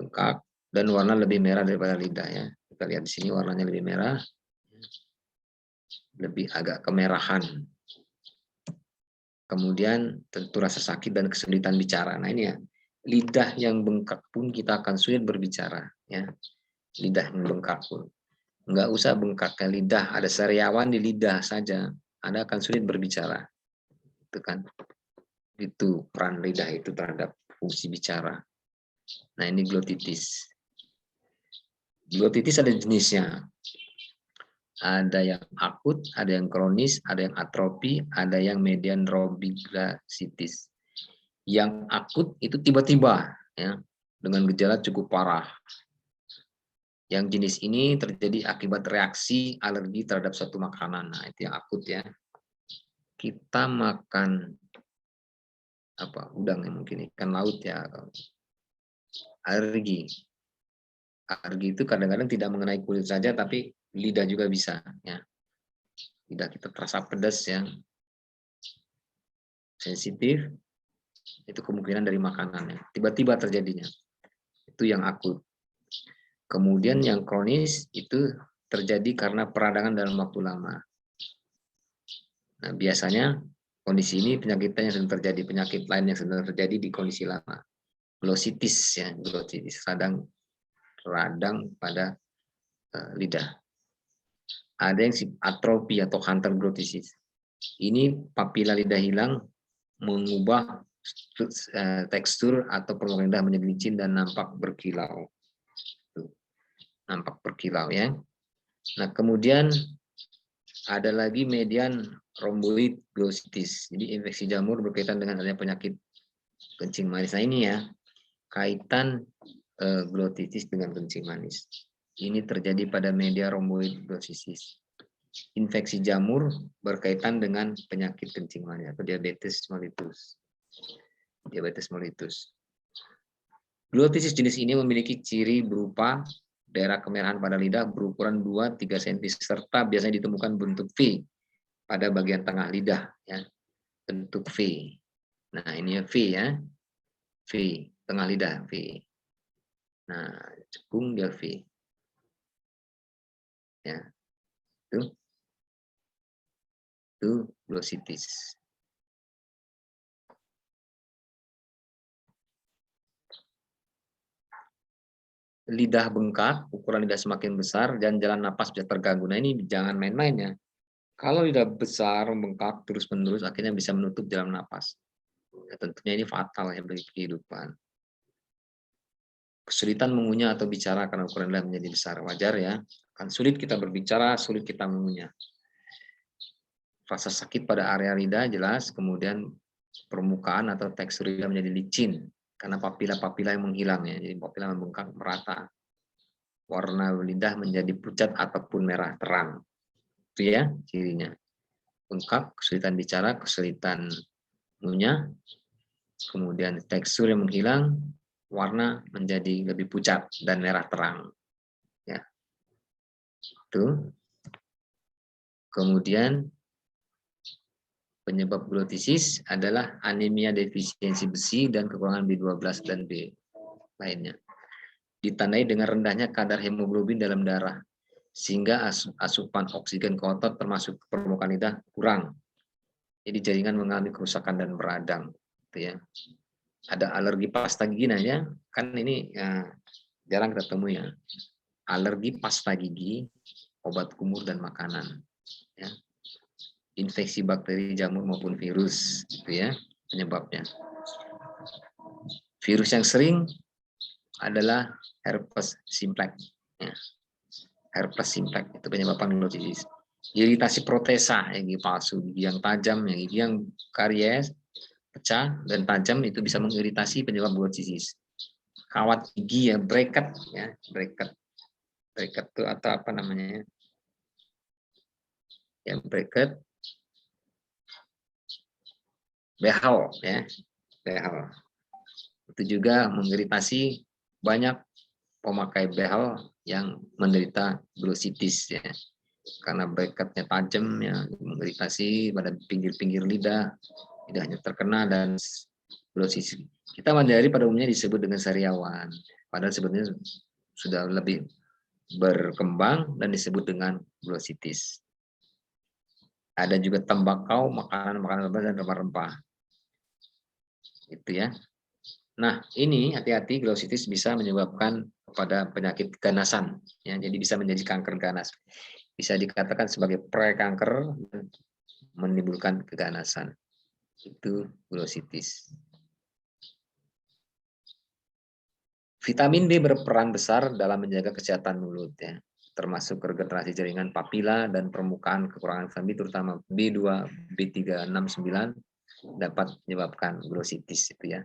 A: bengkak dan warna lebih merah daripada lidah ya. Kita lihat di sini warnanya lebih merah, lebih agak kemerahan. Kemudian tentu rasa sakit dan kesulitan bicara. Nah ini ya, lidah yang bengkak pun kita akan sulit berbicara ya. Lidah yang bengkak pun nggak usah bengkak ke lidah, ada sariawan di lidah saja Anda akan sulit berbicara. Itu kan, itu peran lidah itu terhadap fungsi bicara. Nah ini glotitis. Glotitis ada jenisnya. Ada yang akut, ada yang kronis, ada yang atrofi, ada yang median rhomboiditis. Yang akut itu tiba-tiba ya, dengan gejala cukup parah. Yang jenis ini terjadi akibat reaksi alergi terhadap suatu makanan. Nah, itu yang akut ya. Kita makan apa? Udang ya mungkin, ikan laut ya. Alergi. Alergi itu kadang-kadang tidak mengenai kulit saja, tapi lidah juga bisa ya. Lidah kita terasa pedas ya. Sensitif. Itu kemungkinan dari makanannya. Tiba-tiba terjadinya. Itu yang akut. Kemudian yang kronis itu terjadi karena peradangan dalam waktu lama. Nah, biasanya kondisi ini penyakitnya yang sedang terjadi, penyakit lain yang sedang terjadi di kondisi lama. Glossitis ya, glossitis radang pada lidah. Ada yang atrofi atau hunter glossitis. Ini papila lidah hilang, mengubah tekstur atau permukaan lidah menjadi licin dan nampak berkilau. Nampak berkilau ya. Nah, kemudian ada lagi median rhomboid glossitis. Jadi infeksi jamur berkaitan dengan adanya penyakit kencing manis. Nah, ini ya, kaitan glossitis dengan kencing manis. Ini terjadi pada media rhomboid glossitis. Infeksi jamur berkaitan dengan penyakit kencing manis atau diabetes mellitus. Diabetes mellitus. Glossitis jenis ini memiliki ciri berupa daerah kemerahan pada lidah berukuran 2-3 cm serta biasanya ditemukan bentuk V pada bagian tengah lidah, ya. Bentuk V. Nah, ini V ya. V, tengah lidah V. Nah, cekung dia V. Ya. Itu glossitis. Lidah bengkak, ukuran lidah semakin besar dan jalan napas bisa terganggu. Nah, ini jangan main-main ya. Kalau lidah besar, bengkak terus-menerus akhirnya bisa menutup jalan napas. Ya, tentunya ini fatal ya bagi kehidupan. Kesulitan mengunyah atau bicara karena ukuran lidah menjadi besar. Wajar ya. Kan sulit kita berbicara, sulit kita mengunyah. Rasa sakit pada area lidah jelas, kemudian permukaan atau tekstur lidah menjadi licin karena papila-papila yang menghilang ya. Jadi papila membengkak merata. Warna lidah menjadi pucat ataupun merah terang. Itu ya cirinya. Bengkak, kesulitan bicara, kesulitan mengunyah, kemudian tekstur yang menghilang, warna menjadi lebih pucat dan merah terang. Ya. Itu. Kemudian penyebab glossitis adalah anemia defisiensi besi dan kekurangan B12 dan B lainnya. Ditandai dengan rendahnya kadar hemoglobin dalam darah, sehingga asupan oksigen ke otot termasuk permukaan lidah kurang. Jadi jaringan mengalami kerusakan dan beradang. Gitu ya. Ada alergi pasta gigi ya, kan ini ya, jarang kita temui ya. Alergi pasta gigi, obat kumur dan makanan. Ya. Infeksi bakteri, jamur maupun virus, gitu ya penyebabnya. Virus yang sering adalah herpes simplex. Ya. Herpes simplex itu penyebabnya glossitis. Iritasi protesa, gigi palsu, gigi yang tajam, gigi yang karies, pecah dan tajam itu bisa mengiritasi penyebab glossitis. Kawat gigi ya, bracket ya, bracket itu atau apa namanya ya, bracket. Behel ya, behel itu juga mengiritasi banyak pemakai behel yang menderita glossitis ya, karena bracketnya tajam ya, mengiritasi pada pinggir-pinggir lidah, lidahnya terkena dan glossitis. Kita menyadari pada umumnya disebut dengan sariawan, padahal sebenarnya sudah lebih berkembang dan disebut dengan glossitis. Ada juga tembakau, makanan-makanan lebat dan rempah-rempah. Itu ya. Nah, ini hati-hati, glossitis bisa menyebabkan kepada penyakit ganasan ya. Jadi bisa menjadi kanker ganas. Bisa dikatakan sebagai prekanker, menimbulkan keganasan. Itu glossitis. Vitamin D berperan besar dalam menjaga kesehatan mulut ya, termasuk regenerasi jaringan papila dan permukaan. Kekurangan vitamin D terutama B2, B3, 6, 9 dapat menyebabkan glossitis itu ya.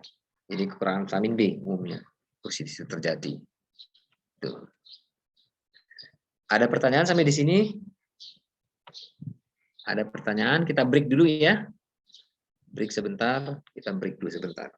A: Jadi kekurangan vitamin B umumnya glossitis itu terjadi. Tuh. Ada pertanyaan sampai di sini? Ada pertanyaan? Kita break dulu ya. Break sebentar, kita break dulu sebentar.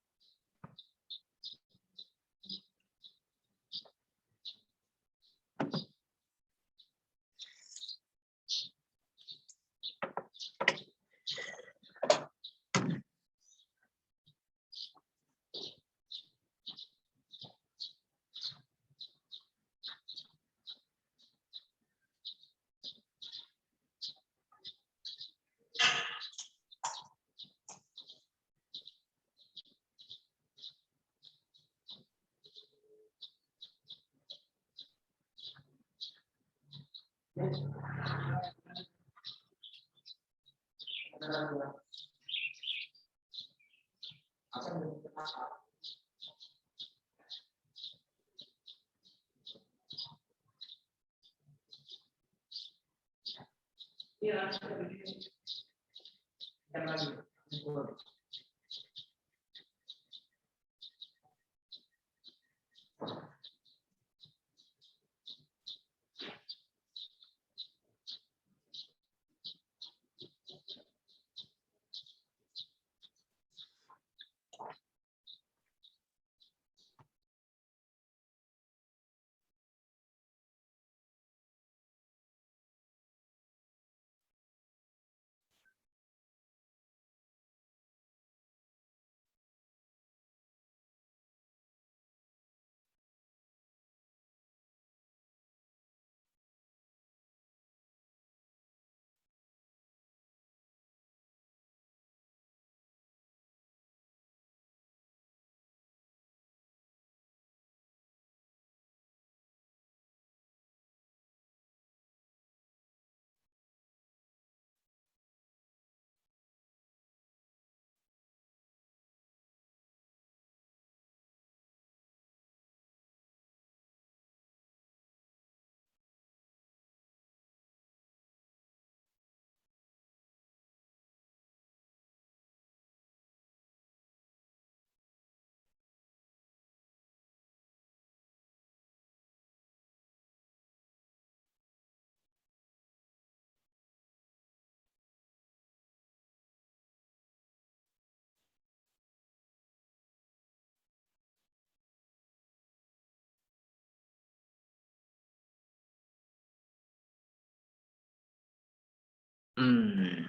A: Kedengaran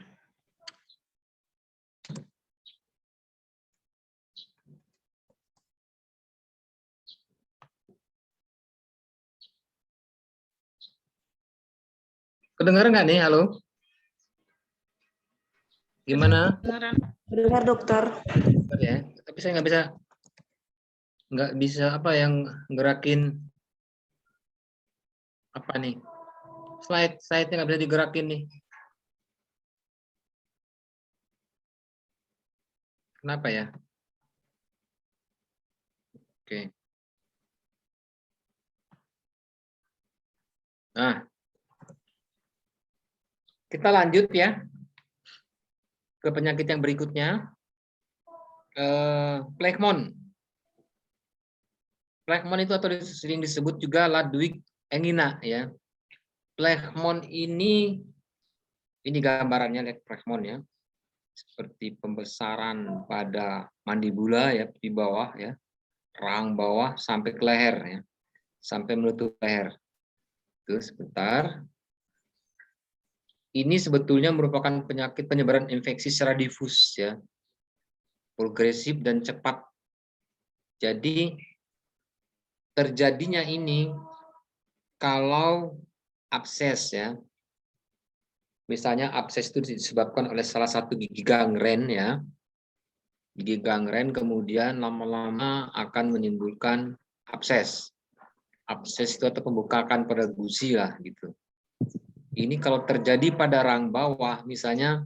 A: nggak nih? Halo? Gimana?
B: Dengar dokter.
A: Ya, tapi saya nggak bisa apa yang gerakin apa nih? Slide-nya nggak bisa digerakin nih. Kenapa ya? Oke. Nah, kita lanjut ya ke penyakit yang berikutnya. Plekmon. Plekmon itu atau sering disebut juga Ludwig angina ya. Plekmon ini gambarannya lihat plekmon ya. Seperti pembesaran pada mandibula ya di bawah ya. Rahang bawah sampai ke leher ya. Sampai menutup leher. Itu sebentar. Ini sebetulnya merupakan penyakit penyebaran infeksi secara difus ya. Progresif dan cepat. Jadi terjadinya ini kalau abses ya. Misalnya abses itu disebabkan oleh salah satu gigi gangren ya. Gigi gangren kemudian lama-lama akan menimbulkan abses. Abses itu atau pembukakan pada gusi lah gitu. Ini kalau terjadi pada rahang bawah misalnya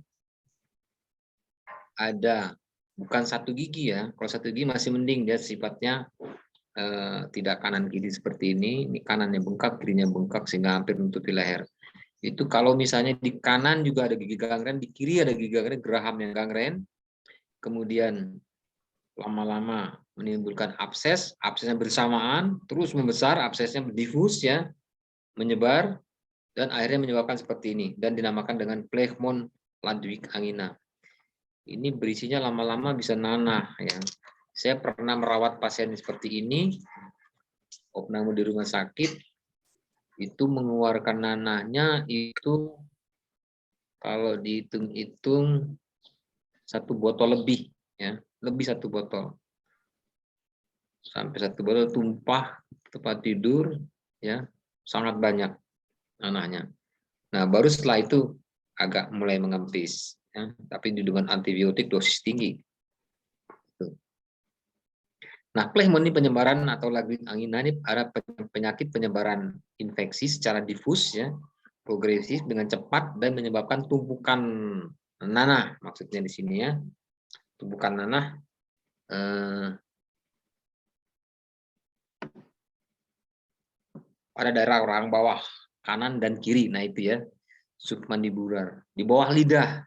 A: ada bukan satu gigi ya. Kalau satu gigi masih mending dia sifatnya tidak kanan kiri seperti ini kanannya bengkak, kirinya bengkak sehingga hampir menutupi leher. Itu kalau misalnya di kanan juga ada gigi gangren, di kiri ada gigi gangren, geraham yang gangren, kemudian lama-lama menimbulkan abses, absesnya bersamaan, terus membesar, absesnya difus ya, menyebar, dan akhirnya menyebabkan seperti ini, dan dinamakan dengan Plekmon Ludwig angina. Ini berisinya lama-lama bisa nanah ya. Saya pernah merawat pasien seperti ini, opname di rumah sakit, itu mengeluarkan nanahnya itu kalau dihitung-hitung 1 botol lebih, ya lebih 1 botol, sampai 1 botol tumpah tempat tidur, ya sangat banyak nanahnya. Nah baru setelah itu agak mulai mengempis, ya, tapi dengan antibiotik dosis tinggi. Nah, plekmon ini penyebaran atau Ludwig angina ini ada penyakit penyebaran infeksi secara difus ya, progresif dengan cepat dan menyebabkan tumpukan nanah, maksudnya di sini ya. Tumpukan nanah pada daerah rahang bawah kanan dan kiri. Nah, itu ya, submandibular, di bawah lidah.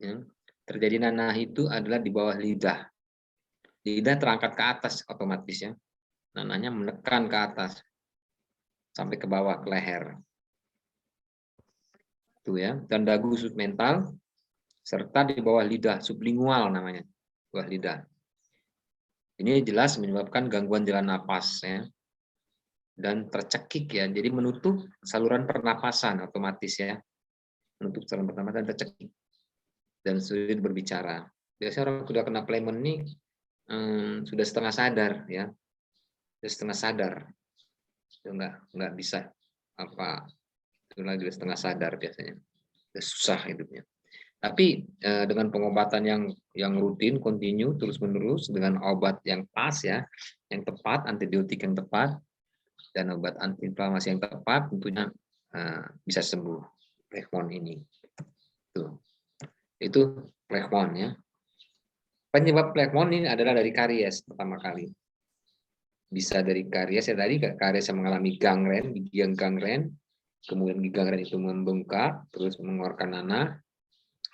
A: Ya. Terjadi nanah itu adalah di bawah lidah. Lidah terangkat ke atas otomatis ya. Nanahnya menekan ke atas sampai ke bawah ke leher. Itu ya, dan dagu submental serta di bawah lidah sublingual namanya, bawah lidah. Ini jelas menyebabkan gangguan jalan napas ya. Dan tercekik ya. Jadi menutup saluran pernapasan otomatis ya. Menutup saluran pernapasan tercekik dan sulit berbicara. Biasanya orang sudah kena plekmon ini sudah setengah sadar ya. Sudah setengah sadar. Itu enggak bisa apa itu lagi setengah sadar biasanya. Sudah susah hidupnya. Tapi dengan pengobatan yang rutin, kontinu, terus-menerus dengan obat yang pas ya, yang tepat, antibiotik yang tepat, dan obat antiinflamasi yang tepat, tentunya bisa sembuh plekmon ini. Itu plekmon ya. Penyebab plekmon ini adalah dari karies pertama kali. Bisa dari karies ya tadi, karies yang mengalami gangren, gigi yang gangren, kemudian gigi gangren itu membengkak, terus mengeluarkan nanah,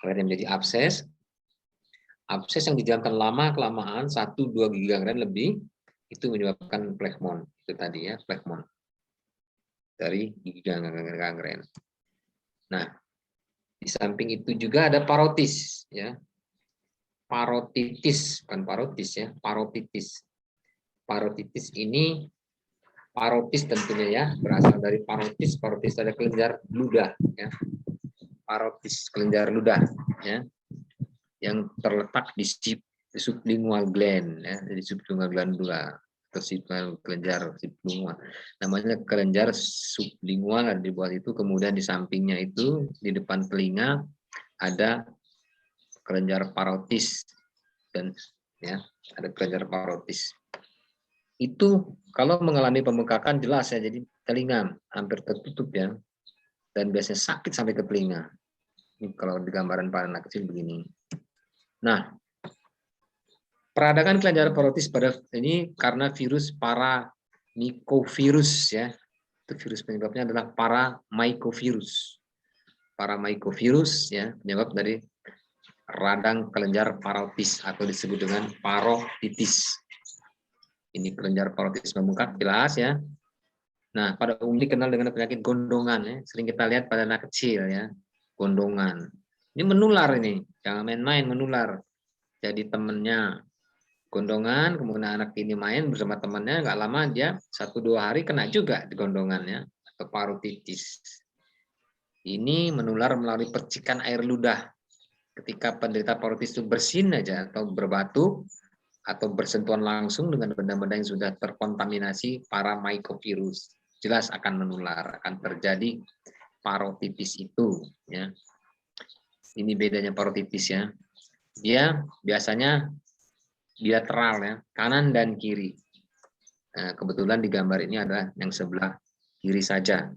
A: akhirnya menjadi abses. Abses yang didiamkan lama-kelamaan, 1-2 gigi gangren lebih, itu menyebabkan plekmon. Itu tadi ya, plekmon. Dari gigi gangren. Nah, di samping itu juga ada parotis. Ya. Parotitis, bukan parotis ya, parotitis. Parotitis ini, parotis tentunya ya, berasal dari parotis ada kelenjar ludah. Ya. parotis, kelenjar ludah, ya, yang terletak di sublingual gland, ya, jadi sublingual glandula atau kelenjar sublingual. Namanya kelenjar sublingual ada di bawah itu, kemudian di sampingnya itu di depan telinga ada kelenjar parotis dan ya ada kelenjar parotis. Itu kalau mengalami pembengkakan jelas ya, jadi telinga hampir tertutup ya, dan biasanya sakit sampai ke telinga. Ini kalau di gambaran pada anak kecil begini. Nah, peradangan kelenjar parotis pada ini karena virus paramycovirus ya. Itu virus penyebabnya adalah paramycovirus. Paramycovirus ya, penyebab dari radang kelenjar parotis atau disebut dengan parotitis. Ini kelenjar parotis membengkak jelas ya. Nah, pada umumnya dikenal dengan penyakit gondongan ya. Sering kita lihat pada anak kecil ya, gondongan. Ini menular ini, jangan main-main menular. Jadi temennya gondongan, kemudian anak ini main bersama temannya, nggak lama dia 1-2 hari kena juga di gondongannya atau parotitis. Ini menular melalui percikan air ludah. Ketika penderita parotitis itu bersin aja atau berbatuk atau bersentuhan langsung dengan benda-benda yang sudah terkontaminasi paramycovirus, jelas akan menular, akan terjadi parotitis itu ya. Ini bedanya parotitis ya. Dia biasanya bilateral ya, kanan dan kiri. Nah, kebetulan di gambar ini adalah yang sebelah kiri saja.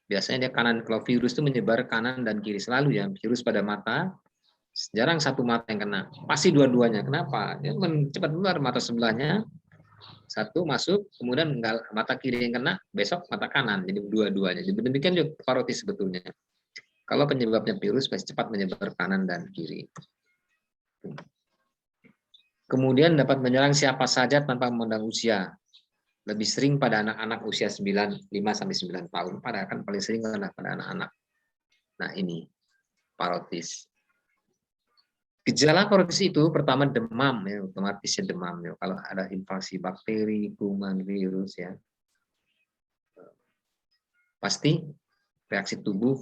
A: Biasanya dia kanan, kalau virus itu menyebar kanan dan kiri selalu ya. Virus pada mata, jarang satu mata yang kena, pasti dua-duanya. Kenapa? Ya, cepat menular, mata sebelahnya satu masuk, kemudian mata kiri yang kena, besok mata kanan, jadi dua-duanya. Jadi demikian juga parotis sebetulnya. Kalau penyebabnya virus pasti cepat menyebar kanan dan kiri. Kemudian dapat menyerang siapa saja tanpa memandang usia. Lebih sering pada anak-anak usia 5-9 tahun. Padahal kan paling sering pada anak-anak. Nah ini parotis. Gejala parotis itu pertama demam ya, otomatisnya demam ya. Kalau ada invasi bakteri, kuman, virus ya, pasti reaksi tubuh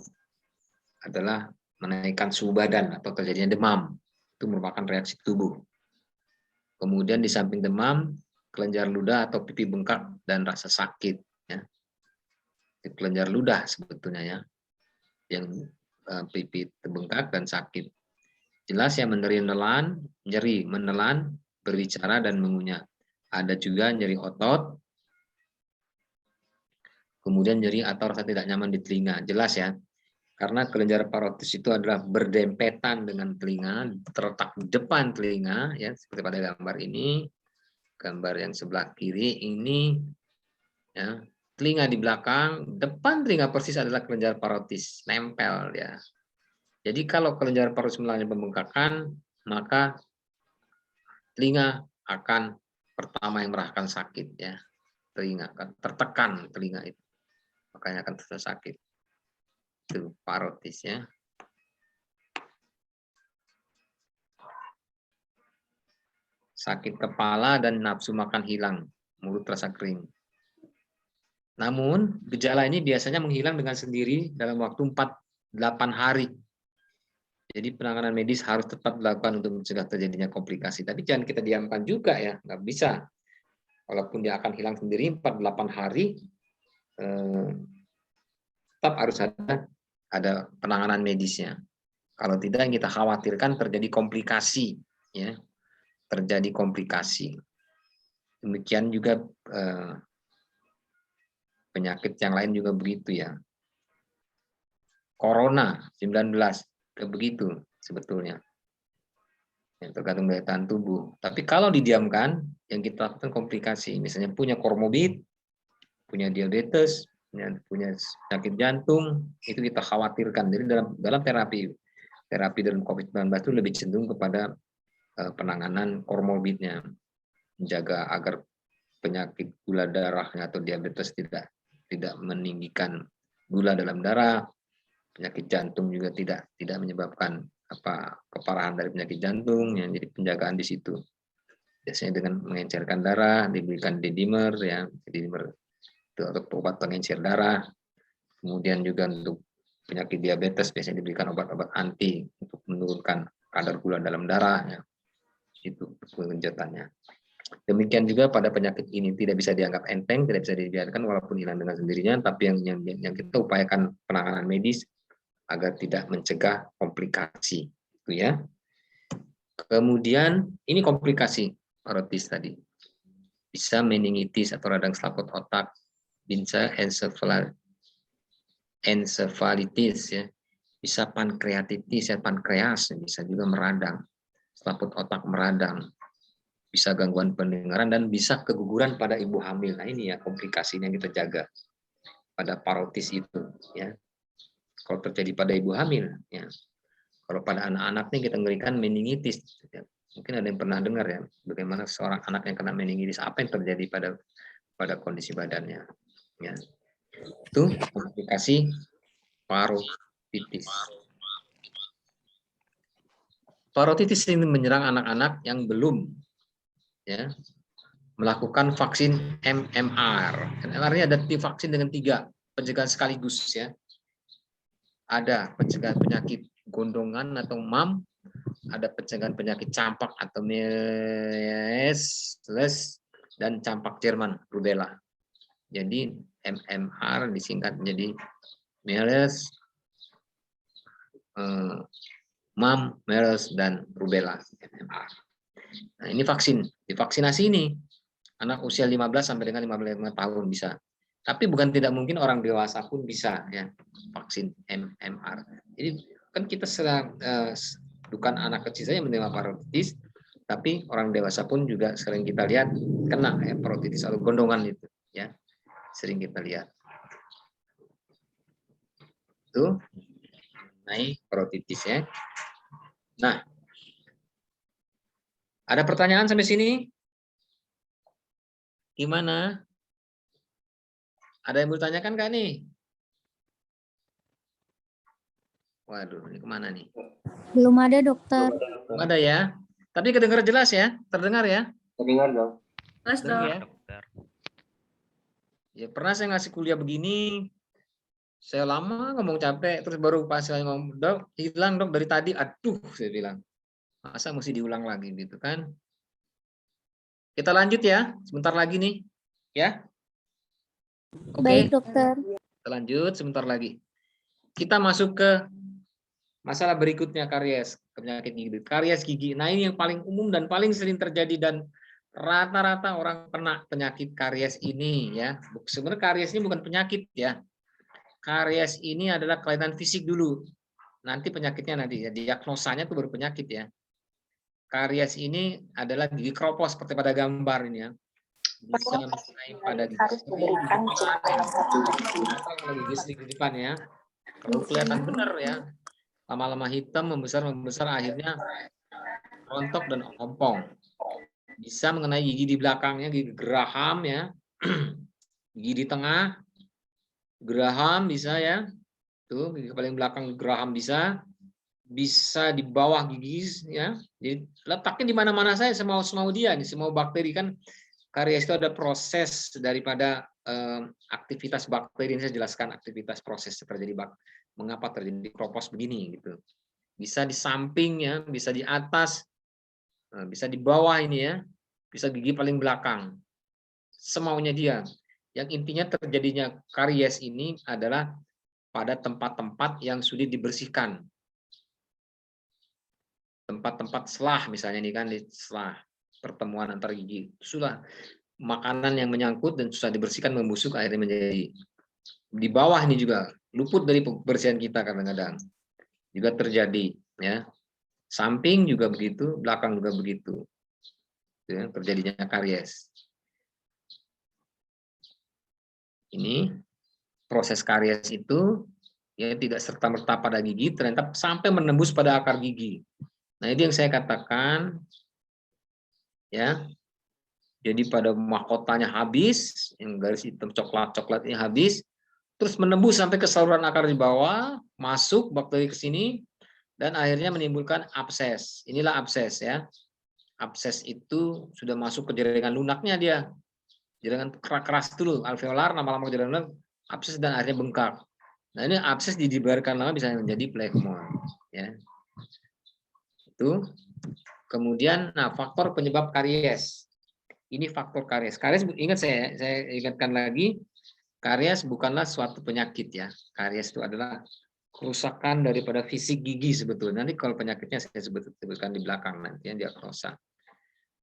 A: adalah menaikkan suhu badan atau terjadinya demam. Itu merupakan reaksi tubuh. Kemudian di samping demam, kelenjar ludah atau pipi bengkak dan rasa sakit ya. Kelenjar ludah sebetulnya ya, yang pipi terbengkak dan sakit. Jelas ya, nyeri, menelan, berbicara dan mengunyah. Ada juga nyeri otot, kemudian nyeri atau rasa tidak nyaman di telinga. Jelas ya, karena kelenjar parotis itu adalah berdempetan dengan telinga, terletak di depan telinga, ya seperti pada gambar ini, gambar yang sebelah kiri ini, ya telinga di belakang, depan telinga persis adalah kelenjar parotis, nempel ya. Jadi kalau kelenjar parotis mengalami pembengkakan, maka telinga akan pertama yang merasakan sakit ya. Telinga akan tertekan telinga itu. Makanya akan terasa sakit. Itu parotis ya. Sakit kepala dan nafsu makan hilang, mulut terasa kering. Namun gejala ini biasanya menghilang dengan sendiri dalam waktu 4-8 hari. Jadi penanganan medis harus tetap dilakukan untuk mencegah terjadinya komplikasi. Tapi jangan kita diamkan juga ya, nggak bisa. Walaupun dia akan hilang sendiri 4-8 hari, tetap harus ada penanganan medisnya. Kalau tidak, yang kita khawatirkan terjadi komplikasi, ya, terjadi komplikasi. Demikian juga penyakit yang lain juga begitu ya. Corona 19 begitu sebetulnya. Yang tergantung daya tahan tubuh. Tapi kalau didiamkan, yang kita lakukan komplikasi. Misalnya punya komorbid, punya diabetes, punya penyakit jantung, itu kita khawatirkan. Jadi dalam terapi dalam COVID-19 itu lebih cenderung kepada penanganan komorbidnya, menjaga agar penyakit gula darahnya atau diabetes tidak meninggikan gula dalam darah, penyakit jantung juga tidak menyebabkan keparahan dari penyakit jantung, yang jadi penjagaan di situ. Biasanya dengan mengencerkan darah, diberikan D-dimer ya, D-dimer itu atau obat pengencer darah. Kemudian juga untuk penyakit diabetes biasanya diberikan obat-obat anti untuk menurunkan kadar gula dalam darah, ya. Itu pengenjotannya. Demikian juga pada penyakit ini tidak bisa dianggap enteng, tidak bisa dibiarkan walaupun hilang dengan sendirinya, tapi yang kita upayakan penanganan medis agar tidak mencegah komplikasi, itu ya. Kemudian ini komplikasi parotis tadi, bisa meningitis atau radang selaput otak, bisa encephalitis ya, bisa pankreatitis ya, pankreas bisa juga meradang, selaput otak meradang, bisa gangguan pendengaran, dan bisa keguguran pada ibu hamil. Nah ini ya komplikasinya yang kita jaga pada parotis itu ya. Kalau terjadi pada ibu hamil ya. Kalau pada anak-anak nih kita ngerikan meningitis. Ya. Mungkin ada yang pernah dengar ya, bagaimana seorang anak yang kena meningitis, apa yang terjadi pada kondisi badannya. Ya. Itu komplikasi parotitis. Parotitis ini menyerang anak-anak yang belum ya melakukan vaksin MMR. MMR-nya ada vaksin dengan 3 pencegahan sekaligus ya. Ada pencegahan penyakit gondongan atau MAM, ada pencegahan penyakit campak atau measles, dan campak Jerman rubella. Jadi MMR disingkat menjadi measles, MAM, measles, dan rubella. MMR. Nah, ini vaksin. Divaksinasi ini anak usia 15 sampai dengan 55 tahun bisa. Tapi bukan tidak mungkin orang dewasa pun bisa ya vaksin MMR. Jadi kan kita sedang bukan anak kecil saja menerima parotitis, tapi orang dewasa pun juga sering kita lihat kena ya parotitis atau gondongan itu ya. Sering kita lihat. Itu naik parotitis ya. Nah, ada pertanyaan sampai sini? Gimana? Ada yang bertanyakan nggak nih? Waduh, ini kemana nih?
B: Belum ada, dokter.
A: Belum ada ya? Tapi kedengar jelas ya? Terdengar ya?
C: Terdengar dong.
B: Mas, dok.
A: Ya? Ya, pernah saya ngasih kuliah begini, saya lama ngomong capek, terus baru pas saya ngomong, dok, hilang dok dari tadi, aduh, saya bilang. Masa mesti diulang lagi gitu kan? Kita lanjut ya, sebentar lagi nih. Ya? Oke.
B: Baik, dokter.
A: Kita lanjut sebentar lagi. Kita masuk ke masalah berikutnya, karies, penyakit gigi. Karies gigi. Nah, ini yang paling umum dan paling sering terjadi dan rata-rata orang kena penyakit karies ini ya. Sebenarnya karies ini bukan penyakit ya. Karies ini adalah kelainan fisik dulu. Nanti penyakitnya nanti ya, diagnosanya itu baru penyakit ya. Karies ini adalah gigi kropos seperti pada gambar ini ya. Bisa mengenai pada gigi di depan ya. Kalau kelihatan benar ya, lama-lama hitam membesar akhirnya rontok dan ompong. Bisa mengenai gigi di belakangnya, gigi geraham ya, gigi di tengah geraham bisa ya, tuh gigi paling belakang geraham bisa di bawah gigi ya. Jadi letaknya di mana-mana saya semau dia nih, semua bakteri kan. Karies itu ada proses daripada aktivitas bakteri. Ini saya jelaskan aktivitas proses terjadi mengapa terjadi kropos begini gitu. Bisa di samping ya, bisa di atas, bisa di bawah ini ya, bisa gigi paling belakang. Semaunya dia. Yang intinya terjadinya karies ini adalah pada tempat-tempat yang sulit dibersihkan. Tempat-tempat selah misalnya ini kan di selah. Pertemuan antar gigi, sudah makanan yang menyangkut dan susah dibersihkan membusuk akhirnya menjadi di bawah ini juga luput dari kebersihan kita kadang-kadang juga terjadi ya, samping juga begitu, belakang juga begitu ya, terjadinya karies. Ini proses karies itu ya tidak serta-merta pada gigi, ternyata sampai menembus pada akar gigi. Nah itu yang saya katakan ya. Jadi pada mahkotanya habis, yang garis hitam coklat-coklat ini habis, terus menembus sampai ke saluran akar di bawah, masuk bakteri ke sini, dan akhirnya menimbulkan abses. Inilah abses ya. Abses itu sudah masuk ke jaringan lunaknya dia. Jaringan keras dulu, alveolar, lama-lama ke jaringan lunak, abses dan akhirnya bengkak. Nah, ini abses dibiarkan lama bisa menjadi plekmon, ya. Itu. Kemudian, nah, faktor penyebab karies. Ini faktor karies. Karies, ingat saya ingatkan lagi, karies bukanlah suatu penyakit ya. Karies itu adalah kerusakan daripada fisik gigi sebetulnya. Nanti kalau penyakitnya saya sebutkan di belakang nanti yang dia rusak.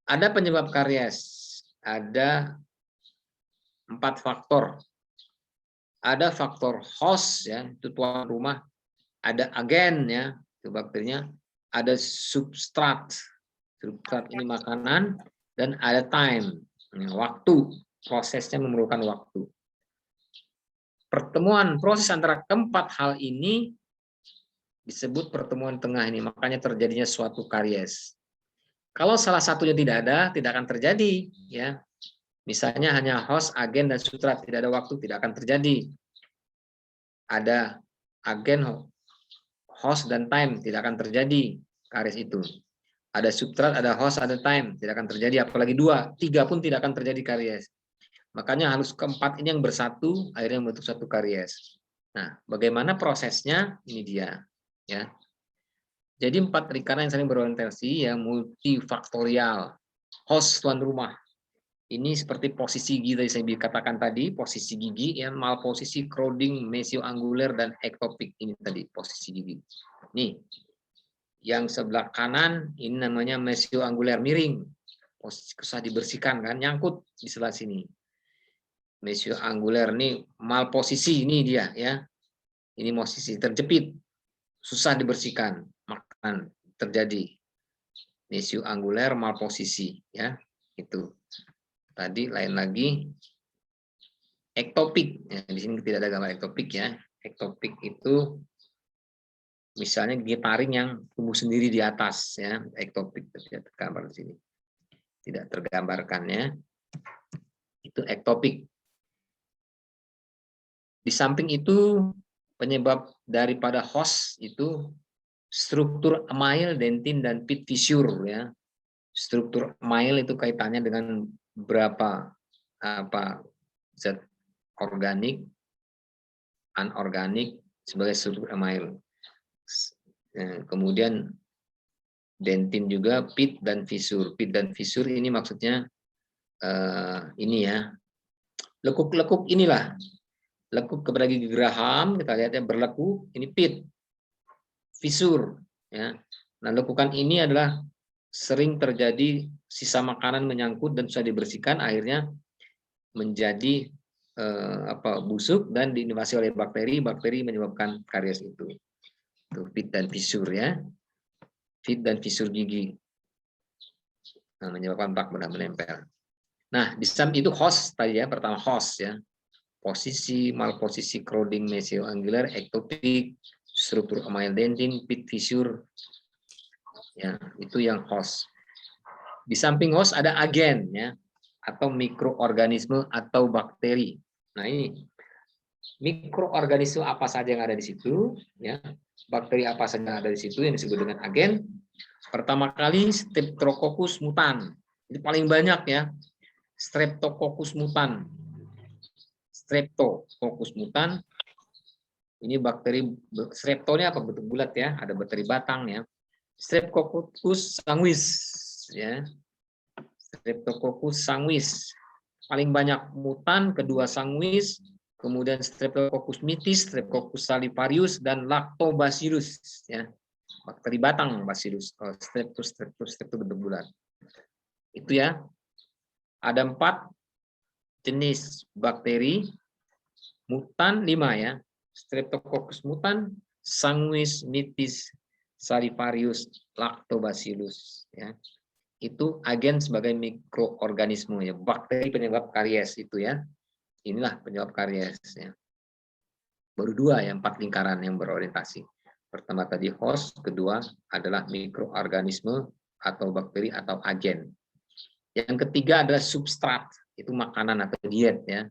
A: Ada penyebab karies. Ada 4 faktor. Ada faktor host ya, itu tuan rumah. Ada agen ya, itu bakterinya. Ada substrat. Substrat ini makanan dan ada time, waktu. Prosesnya memerlukan waktu. Pertemuan proses antara keempat hal ini disebut pertemuan tengah ini, makanya terjadinya suatu karies. Kalau salah satunya tidak ada, tidak akan terjadi ya. Misalnya hanya host, agen dan substrat, tidak ada waktu, tidak akan terjadi. Ada agen, host dan time, tidak akan terjadi karies itu. Ada substrat, ada host, ada time, tidak akan terjadi. Apalagi 2, 3 pun tidak akan terjadi karies. Makanya harus keempat ini yang bersatu, akhirnya membentuk satu karies. Nah, bagaimana prosesnya? Ini dia. Ya. Jadi 4 lingkaran yang saling berorientasi ya, multifaktorial. Host tuan rumah. Ini seperti posisi gigi tadi saya katakan tadi, posisi gigi ya, malposisi, crowding, mesioangular dan ektopik ini tadi posisi gigi. Nih. Yang sebelah kanan ini namanya mesioangular miring. Posisi susah dibersihkan kan, nyangkut di sebelah sini. Mesioangular ini malposisi ini dia ya. Ini posisi terjepit. Susah dibersihkan, makanan terjadi. Mesioangular malposisi ya. Itu. Tadi lain lagi ektopik. Ya, di sini tidak ada gambar ektopik ya. Ektopik itu misalnya gigi taring yang tumbuh sendiri di atas ya, ektopik tidak tergambar di sini. Tidak tergambarkannya. Itu ektopik. Di samping itu penyebab daripada host itu struktur email, dentin dan pit fissure ya. Struktur email itu kaitannya dengan berapa zat organik, anorganik sebagai struktur email. Kemudian dentin juga pit dan fissure. Pit dan fissure ini maksudnya ini ya, lekuk-lekuk inilah, lekuk kepada gigi geraham kita lihatnya berlekuk, ini pit, fissure ya. Nah lekukan ini adalah sering terjadi sisa makanan menyangkut dan susah dibersihkan, akhirnya menjadi busuk dan diinvasi oleh bakteri. Bakteri menyebabkan karies itu. Tuh, pit dan fissure ya, pit dan fissure gigi. Nah, menyebabkan plak mudah menempel. Nah, di samping itu host tadi ya, pertama host ya. Posisi, malposisi, crowding, mesioangular, ektopik, struktur email dentin, pit fissure. Ya, itu yang host. Di samping host ada agen ya, atau mikroorganisme atau bakteri. Nah, ini mikroorganisme apa saja yang ada di situ ya. Bakteri apa saja yang ada di situ yang disebut dengan agen. Pertama kali Streptococcus mutan. Itu paling banyak ya. Streptococcus mutan. Streptococcus mutan. Ini bakteri, streptonya apa, bentuk bulat ya, ada bakteri batang ya. Streptococcus sanguis ya. Streptococcus sanguis. Paling banyak mutan, kedua sanguis, kemudian Streptococcus mitis, Streptococcus salivarius dan Lactobacillus ya. Bakteri batang bacillus, streptus bentuk bulat. Itu ya. Ada 4 jenis bakteri mutan, 5 ya. Streptococcus mutan, sanguis, mitis, salivarius, lactobacillus ya. Itu agen sebagai mikroorganisme ya, bakteri penyebab karies itu ya. Inilah penyebab karies ya. Baru 2 ya, 4 lingkaran yang berorientasi. Pertama tadi host, kedua adalah mikroorganisme atau bakteri atau agen. Yang ketiga adalah substrat, itu makanan atau diet ya.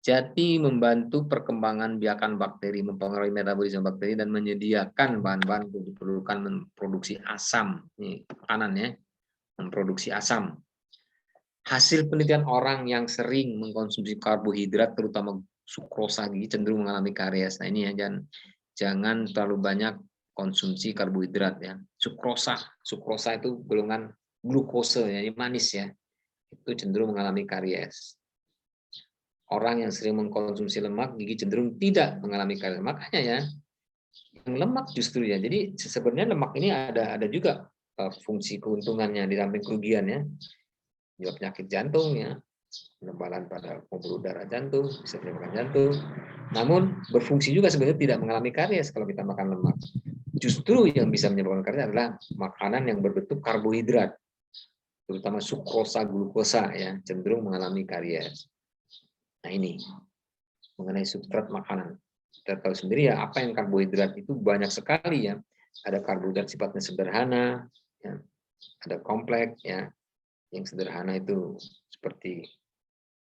A: Jadi membantu perkembangan biakan bakteri, mempengaruhi metabolisme bakteri dan menyediakan bahan-bahan untuk diperlukan memproduksi asam. Ini makanan ya, memproduksi asam. Hasil penelitian orang yang sering mengkonsumsi karbohidrat terutama sukrosa gigi cenderung mengalami karies. Nah ini ya, jangan terlalu banyak konsumsi karbohidrat ya. Sukrosa itu golongan glukose ya, manis ya. Itu cenderung mengalami karies. Orang yang sering mengkonsumsi lemak, gigi cenderung tidak mengalami karies. Makanya ya, yang lemak justru ya. Jadi sebenarnya lemak ini ada juga fungsi keuntungannya di samping kerugiannya. Juga penyakit jantung ya, penebalan pada pembuluh darah jantung, bisa menyebabkan jantung. Namun berfungsi juga sebenarnya tidak mengalami karies kalau kita makan lemak. Justru yang bisa menyebabkan karies adalah makanan yang berbentuk karbohidrat, terutama sukrosa, glukosa ya, cenderung mengalami karies. Nah ini mengenai substrat makanan. Kita tahu sendiri ya, apa yang karbohidrat itu banyak sekali ya. Ada karbohidrat sifatnya sederhana, ya. Ada kompleks ya. Yang sederhana itu seperti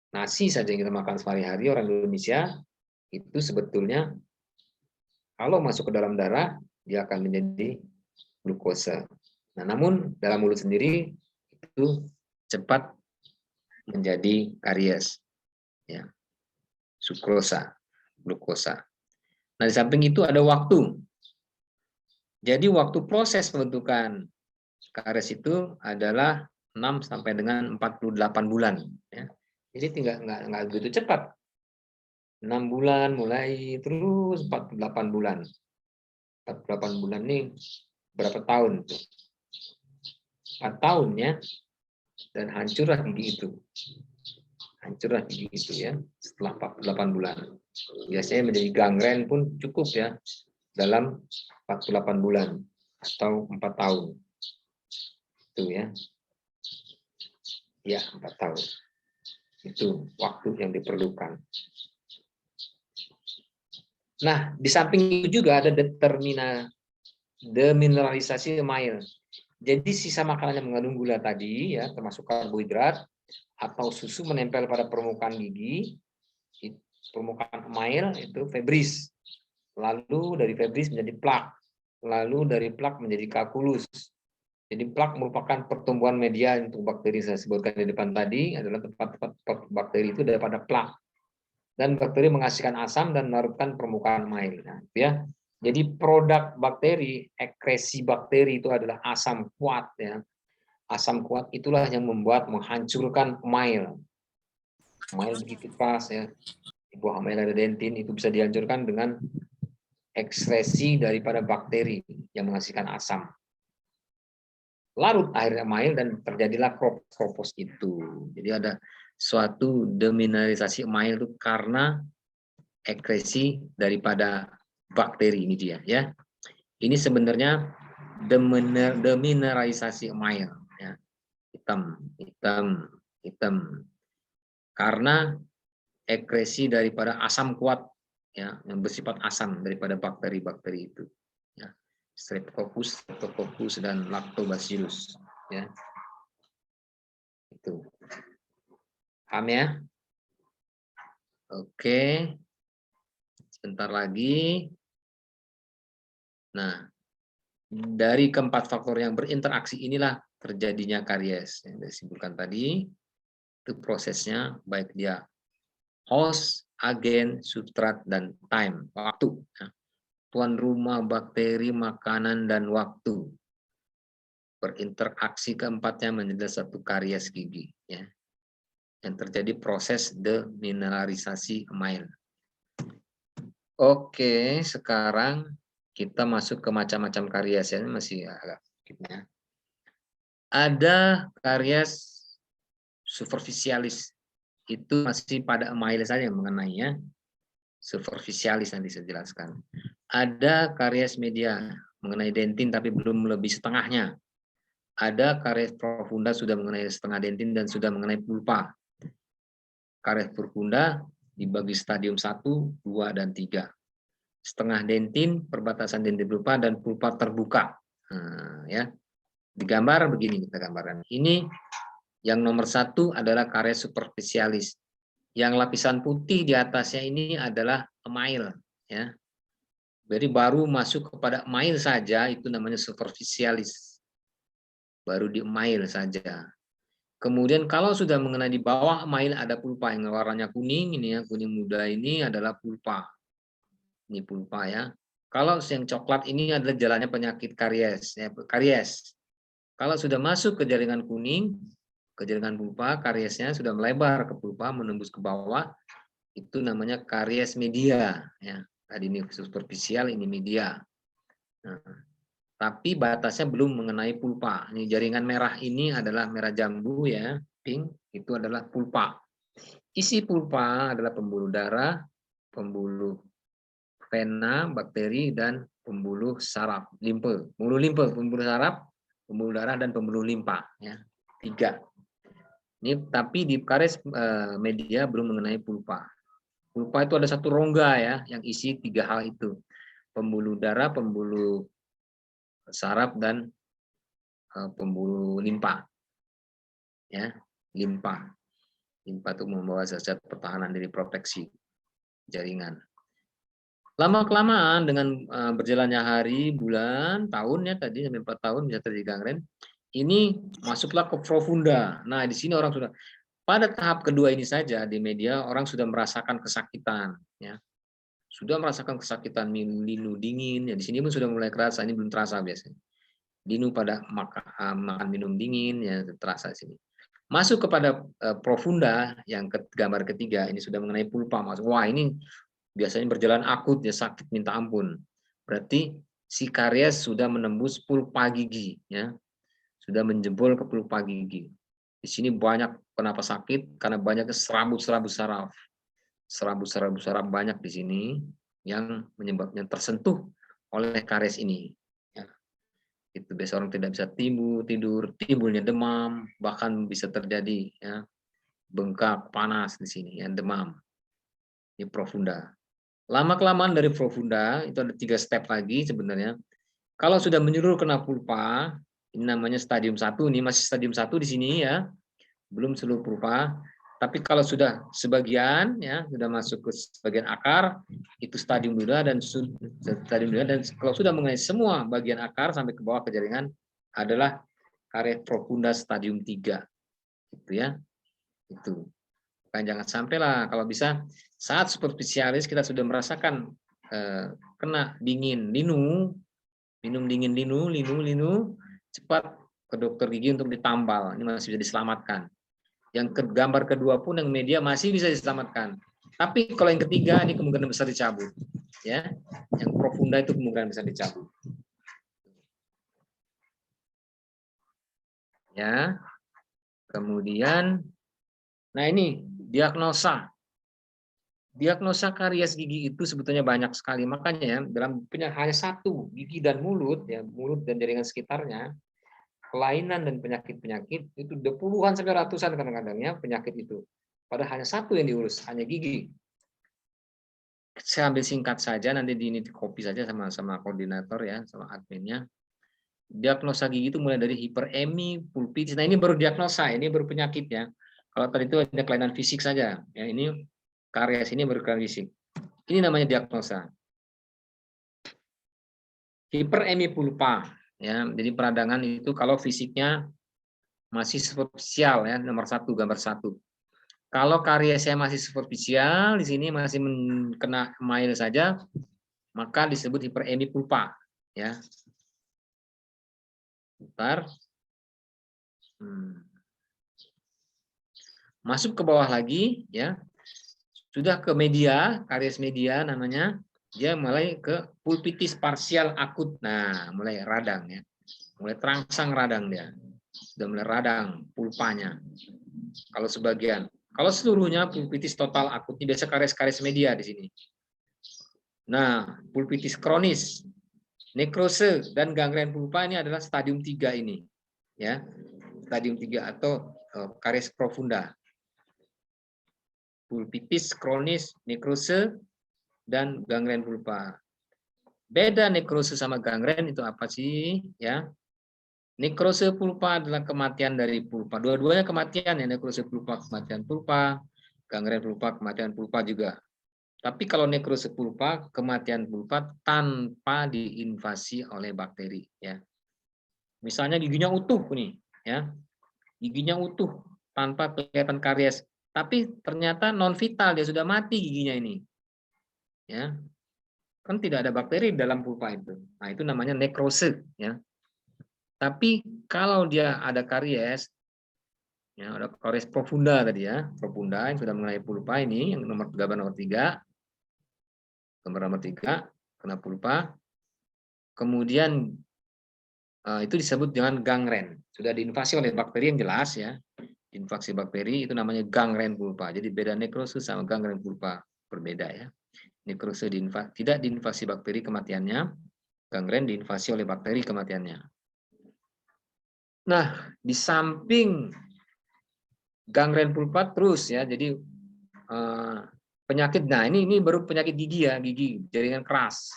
A: nasi saja yang kita makan sehari-hari orang Indonesia, itu sebetulnya kalau masuk ke dalam darah dia akan menjadi glukosa. Nah, namun dalam mulut sendiri itu cepat menjadi karies, ya, sukrosa, glukosa. Nah, di samping itu ada waktu. Jadi waktu proses pembentukan karies itu adalah 6 sampai dengan 48 bulan. Ya. Jadi nggak begitu cepat. 6 bulan mulai terus 48 bulan. 48 bulan ini berapa tahun? 4 tahun ya. Dan hancurlah gigi itu. Hancurlah gigi itu ya setelah 48 bulan. Biasanya menjadi gangren pun cukup ya dalam 48 bulan atau 4 tahun. Itu ya. Ya, 4 tahun. Itu waktu yang diperlukan. Nah, di samping itu juga ada demineralisasi email. Jadi sisa makanan yang mengandung gula tadi, ya, termasuk karbohidrat atau susu menempel pada permukaan gigi, permukaan email itu fibris. Lalu dari fibris menjadi plak. Lalu dari plak menjadi kalkulus. Jadi plak merupakan pertumbuhan media untuk bakteri saya sebutkan di depan tadi adalah tempat-tempat bakteri itu daripada plak. Dan bakteri menghasilkan asam dan melarutkan permukaan email. Nah, ya. Jadi produk bakteri, ekresi bakteri itu adalah asam kuat ya. Asam kuat itulah yang menghancurkan email. Email begitu keras ya. Di buah email ada dentin, itu bisa dihancurkan dengan ekskresi daripada bakteri yang menghasilkan asam. Larut akhirnya email dan terjadilah kropos itu. Jadi ada suatu demineralisasi email itu karena ekresi daripada bakteri ini dia ya. Ini sebenarnya demineralisasi email ya. Hitam. Karena ekresi daripada asam kuat ya yang bersifat asam daripada bakteri-bakteri itu. Ya. Streptococcus dan Lactobacillus ya. Itu. Paham ya? Oke. Sebentar lagi. Nah, dari keempat faktor yang berinteraksi inilah terjadinya karies. Yang disebutkan tadi itu prosesnya baik dia host, agen, substrat dan time, waktu. Ya. Tuan rumah bakteri, makanan, dan waktu. Berinteraksi keempatnya menjadi satu karies gigi. Ya. Yang terjadi proses demineralisasi email. Oke, sekarang kita masuk ke macam-macam karies. Ya. Masih agak sedikitnya. Ada karies superficialis. Itu masih pada email saja mengenainya. Superficialis nanti saya jelaskan. Ada karies media mengenai dentin tapi belum lebih setengahnya. Ada karies profunda sudah mengenai setengah dentin dan sudah mengenai pulpa. Karies profunda dibagi stadium 1, 2, dan 3. Setengah dentin, perbatasan dentin pulpa, dan pulpa terbuka. Nah, ya. Di gambar begini kita gambarkan. Ini yang nomor 1 adalah karies superficialis. Yang lapisan putih di atasnya ini adalah email, ya. Jadi baru masuk kepada email saja itu namanya superficialis. Baru di email saja. Kemudian kalau sudah mengenai di bawah email ada pulpa yang warnanya kuning, ini ya, kuning muda ini adalah pulpa. Ini pulpa ya. Kalau yang coklat ini adalah jalannya penyakit karies, ya, karies. Kalau sudah masuk ke jaringan kuning, ke jaringan pulpa, kariesnya sudah melebar ke pulpa, menembus ke bawah, itu namanya karies media. Ya. Tadi ini superficial, ini media. Nah, tapi batasnya belum mengenai pulpa. Ini jaringan merah ini adalah merah jambu ya, pink, itu adalah pulpa. Isi pulpa adalah pembuluh darah, pembuluh vena, bakteri, dan pembuluh saraf, limfe. Pembuluh saraf, pembuluh darah, dan pembuluh limpa. Ya. 3. Ini tapi di karies media belum mengenai pulpa. Pulpa itu ada satu rongga ya, yang isi 3 hal itu. Pembuluh darah, pembuluh saraf, dan pembuluh limpa. Ya, limpa. Limpa itu membawa zat-zat pertahanan dari proteksi jaringan. Lama-kelamaan dengan berjalannya hari, bulan, tahun ya tadi sampai 4 tahun bisa terjadi gangren. Ini masuklah ke profunda. Nah, di sini orang sudah pada tahap kedua ini saja di media orang sudah merasakan kesakitan ya. Sudah merasakan kesakitan linu dingin ya, di sini pun sudah mulai kerasa, ini belum terasa biasanya. Linu pada makan minum dingin ya terasa di sini. Masuk kepada profunda yang gambar ketiga ini sudah mengenai pulpa. Wah, ini biasanya berjalan akut ya, sakit minta ampun. Berarti si karies sudah menembus pulpa gigi ya. Sudah menjebol ke pulpa gigi. Di sini banyak kenapa sakit karena banyaknya serabut-serabut saraf. Serabut-serabut saraf banyak di sini yang menyebabkan tersentuh oleh karies ini. Ya. Itu biasa orang tidak bisa tidur, timbulnya demam, bahkan bisa terjadi ya bengkak, panas di sini, ya demam. Ini profunda. Lama-kelamaan dari profunda, itu ada 3 step lagi sebenarnya. Kalau sudah menyeluruh kena pulpa, ini namanya stadium 1, ini masih stadium 1 di sini ya, belum seluruh pulpa. Tapi kalau sudah sebagian, ya sudah masuk ke sebagian akar, itu stadium 2 dan kalau sudah mengenai semua bagian akar sampai ke bawah ke jaringan adalah karies profunda stadium 3. Gitu ya. Itu. Kan jangan sampailah kalau bisa saat superficialis kita sudah merasakan kena dingin linu, minum dingin linu, cepat ke dokter gigi untuk ditambal. Ini masih bisa diselamatkan. Yang gambar kedua pun yang media masih bisa diselamatkan. Tapi kalau yang ketiga ini kemungkinan besar dicabut. Ya, yang profunda itu kemungkinan besar dicabut. Ya, kemudian, nah ini diagnosa. Diagnosa karies gigi itu sebetulnya banyak sekali, makanya ya dalam hanya 1 gigi dan mulut, ya mulut dan jaringan sekitarnya, kelainan dan penyakit-penyakit itu udah puluhan sampai ratusan kadang-kadang ya penyakit itu. Padahal hanya 1 yang diurus, hanya gigi. Saya ambil singkat saja, nanti di copy saja sama koordinator ya, sama adminnya. Diagnosa gigi itu mulai dari hiperemi, pulpitis. Nah ini baru diagnosa, ini baru penyakit ya. Kalau tadi itu ada kelainan fisik saja, ya ini karies ini baru kelainan fisik. Ini namanya diagnosa. Hiperemi pulpa, ya. Jadi peradangan itu kalau fisiknya masih superficial ya, nomor 1 gambar 1. Kalau kariesnya masih superficial, di sini masih kena email saja, maka disebut hiperemi pulpa, ya. Bentar. Masuk ke bawah lagi, ya. Sudah ke media, karies media namanya, dia mulai ke pulpitis parsial akut. Nah, mulai radang ya. Mulai terangsang radang dia. Sudah mulai radang pulpanya. Kalau sebagian, kalau seluruhnya pulpitis total akut, ini biasa karies-karies media di sini. Nah, pulpitis kronis, nekrose dan gangren pulpa ini adalah stadium 3 ini. Ya. Stadium 3 atau karies profunda. Pulpitis kronis, nekrose, dan gangren pulpa. Beda nekrose sama gangren itu apa sih? Ya, nekrose pulpa adalah kematian dari pulpa. Dua-duanya kematian ya, nekrose pulpa kematian pulpa, gangren pulpa kematian pulpa juga. Tapi kalau nekrose pulpa, kematian pulpa tanpa diinvasi oleh bakteri. Ya, misalnya giginya utuh nih, ya, giginya utuh, tanpa kelihatan karies. Tapi ternyata non vital, dia sudah mati giginya ini. Ya. Kan tidak ada bakteri dalam pulpa itu. Nah, itu namanya nekrose, ya. Tapi kalau dia ada karies, ya, ada karies profunda tadi ya, profunda yang sudah mengenai pulpa ini, yang gambar nomor 3, gambar nomor 3, kena pulpa, kemudian itu disebut dengan gangren, sudah diinvasi oleh bakteri yang jelas ya, infeksi bakteri itu namanya gangren pulpa. Jadi beda nekrosis sama gangren pulpa, berbeda ya. Nekrosis tidak diinvasi bakteri kematiannya, gangren diinvasi oleh bakteri kematiannya. Nah, di samping gangren pulpa terus ya, jadi penyakit. Nah, ini baru penyakit gigi ya, gigi jaringan keras.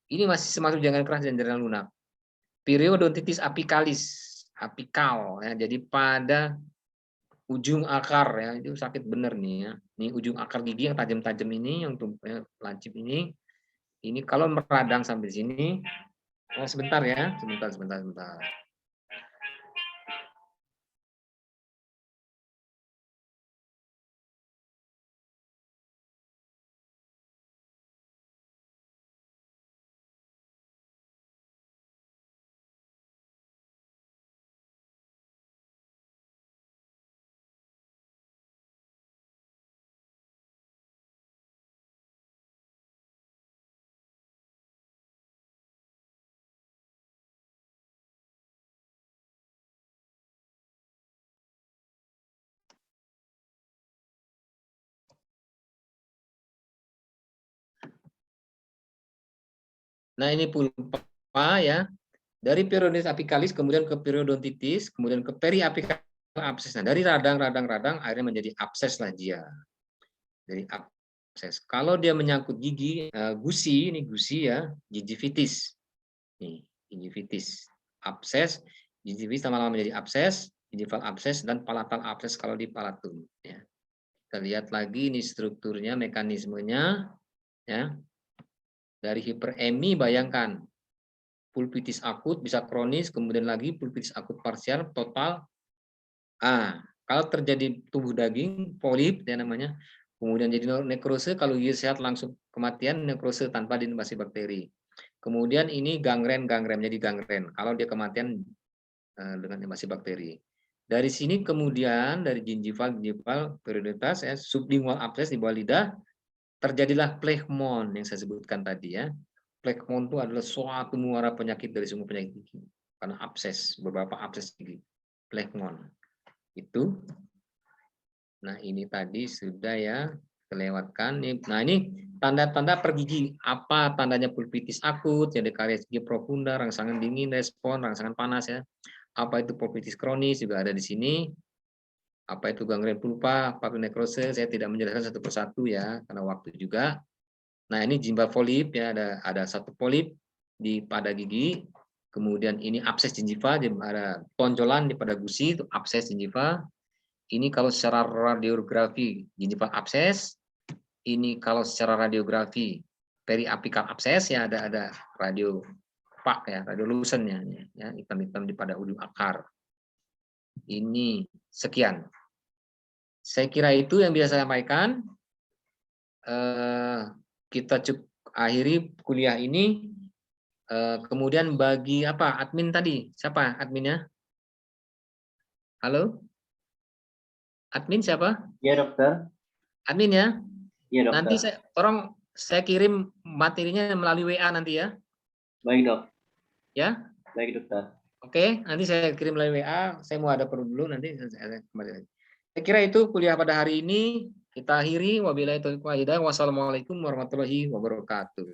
A: Ini masih termasuk jaringan keras dan jaringan lunak. Periodontitis apicalis, apikal ya. Jadi pada ujung akar ya, itu sakit bener nih ya. Ini ujung akar gigi yang tajam-tajam ini, yang lancip ini kalau meradang sampai sini, sebentar ya, sebentar. Nah, ini pulpa ya. Dari periodontitis apicalis kemudian ke periodontitis, kemudian ke periapikal abses. Nah, dari radang akhirnya menjadi abses lah dia. Dari abses. Kalau dia menyangkut gigi, gusi, ini gusi ya, gingivitis. Nih, gingivitis. Abses, gingivitis lama-lama menjadi abses, gingival abses dan palatal abses kalau di palatum ya. Kita lihat lagi ini strukturnya, mekanismenya ya. Dari hiperemi bayangkan pulpitis akut bisa kronis, kemudian lagi pulpitis akut parsial, total. Kalau terjadi tubuh daging, polip ya namanya, kemudian jadi nekrose, kalau gigi sehat langsung kematian, nekrose tanpa diinvasi bakteri. Kemudian ini gangren jadi gangren, kalau dia kematian dengan invasi bakteri. Dari sini kemudian dari gingival periodontitis ya, sublingual abses di bawah lidah, terjadilah phlegmon yang saya sebutkan tadi ya. Phlegmon itu adalah suatu muara penyakit dari semua penyakit gigi. Karena abses, beberapa abses gigi. Phlegmon. Itu. Nah, ini tadi sudah ya kelewatkan. Nah, ini tanda-tanda per gigi. Apa tandanya pulpitis akut, jadi karies gigi profunda, rangsangan dingin, respon, rangsangan panas ya. Apa itu pulpitis kronis juga ada di sini. Apa itu gangren pulpa, apa itu nekrose, saya tidak menjelaskan satu persatu ya, karena waktu juga. Nah, ini gingival polip ya, ada satu polip pada gigi. Kemudian ini abses gingiva, ada tonjolan pada gusi itu abses gingiva. Ini kalau secara radiografi gingival abses. Ini kalau secara radiografi periapikal abses ya, ada radio pak ya, radiolucennya ya, hitam-hitam di pada ujung akar. Ini sekian. Saya kira itu yang bisa saya sampaikan. Kita cukup akhiri kuliah ini. Kemudian bagi apa admin tadi, siapa adminnya? Halo, admin siapa?
C: Ya dokter.
A: Admin ya.
C: Ya dokter.
A: Nanti saya kirim materinya melalui WA nanti ya.
C: Baik dok.
A: Ya.
C: Baik dokter.
A: Oke, nanti saya kirim melalui WA. Saya mau ada perlu dulu nanti. Saya kira itu kuliah pada hari ini. Kita akhiri. Wabillahi taufiq wal hidayah. Wassalamualaikum warahmatullahi wabarakatuh.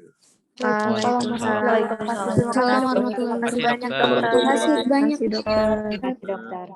B: Waalaikumsalam warahmatullahi wabarakatuh.
E: Terima kasih banyak, dokter.
B: Terima kasih banyak, dokter.
E: Terima kasih, dokter.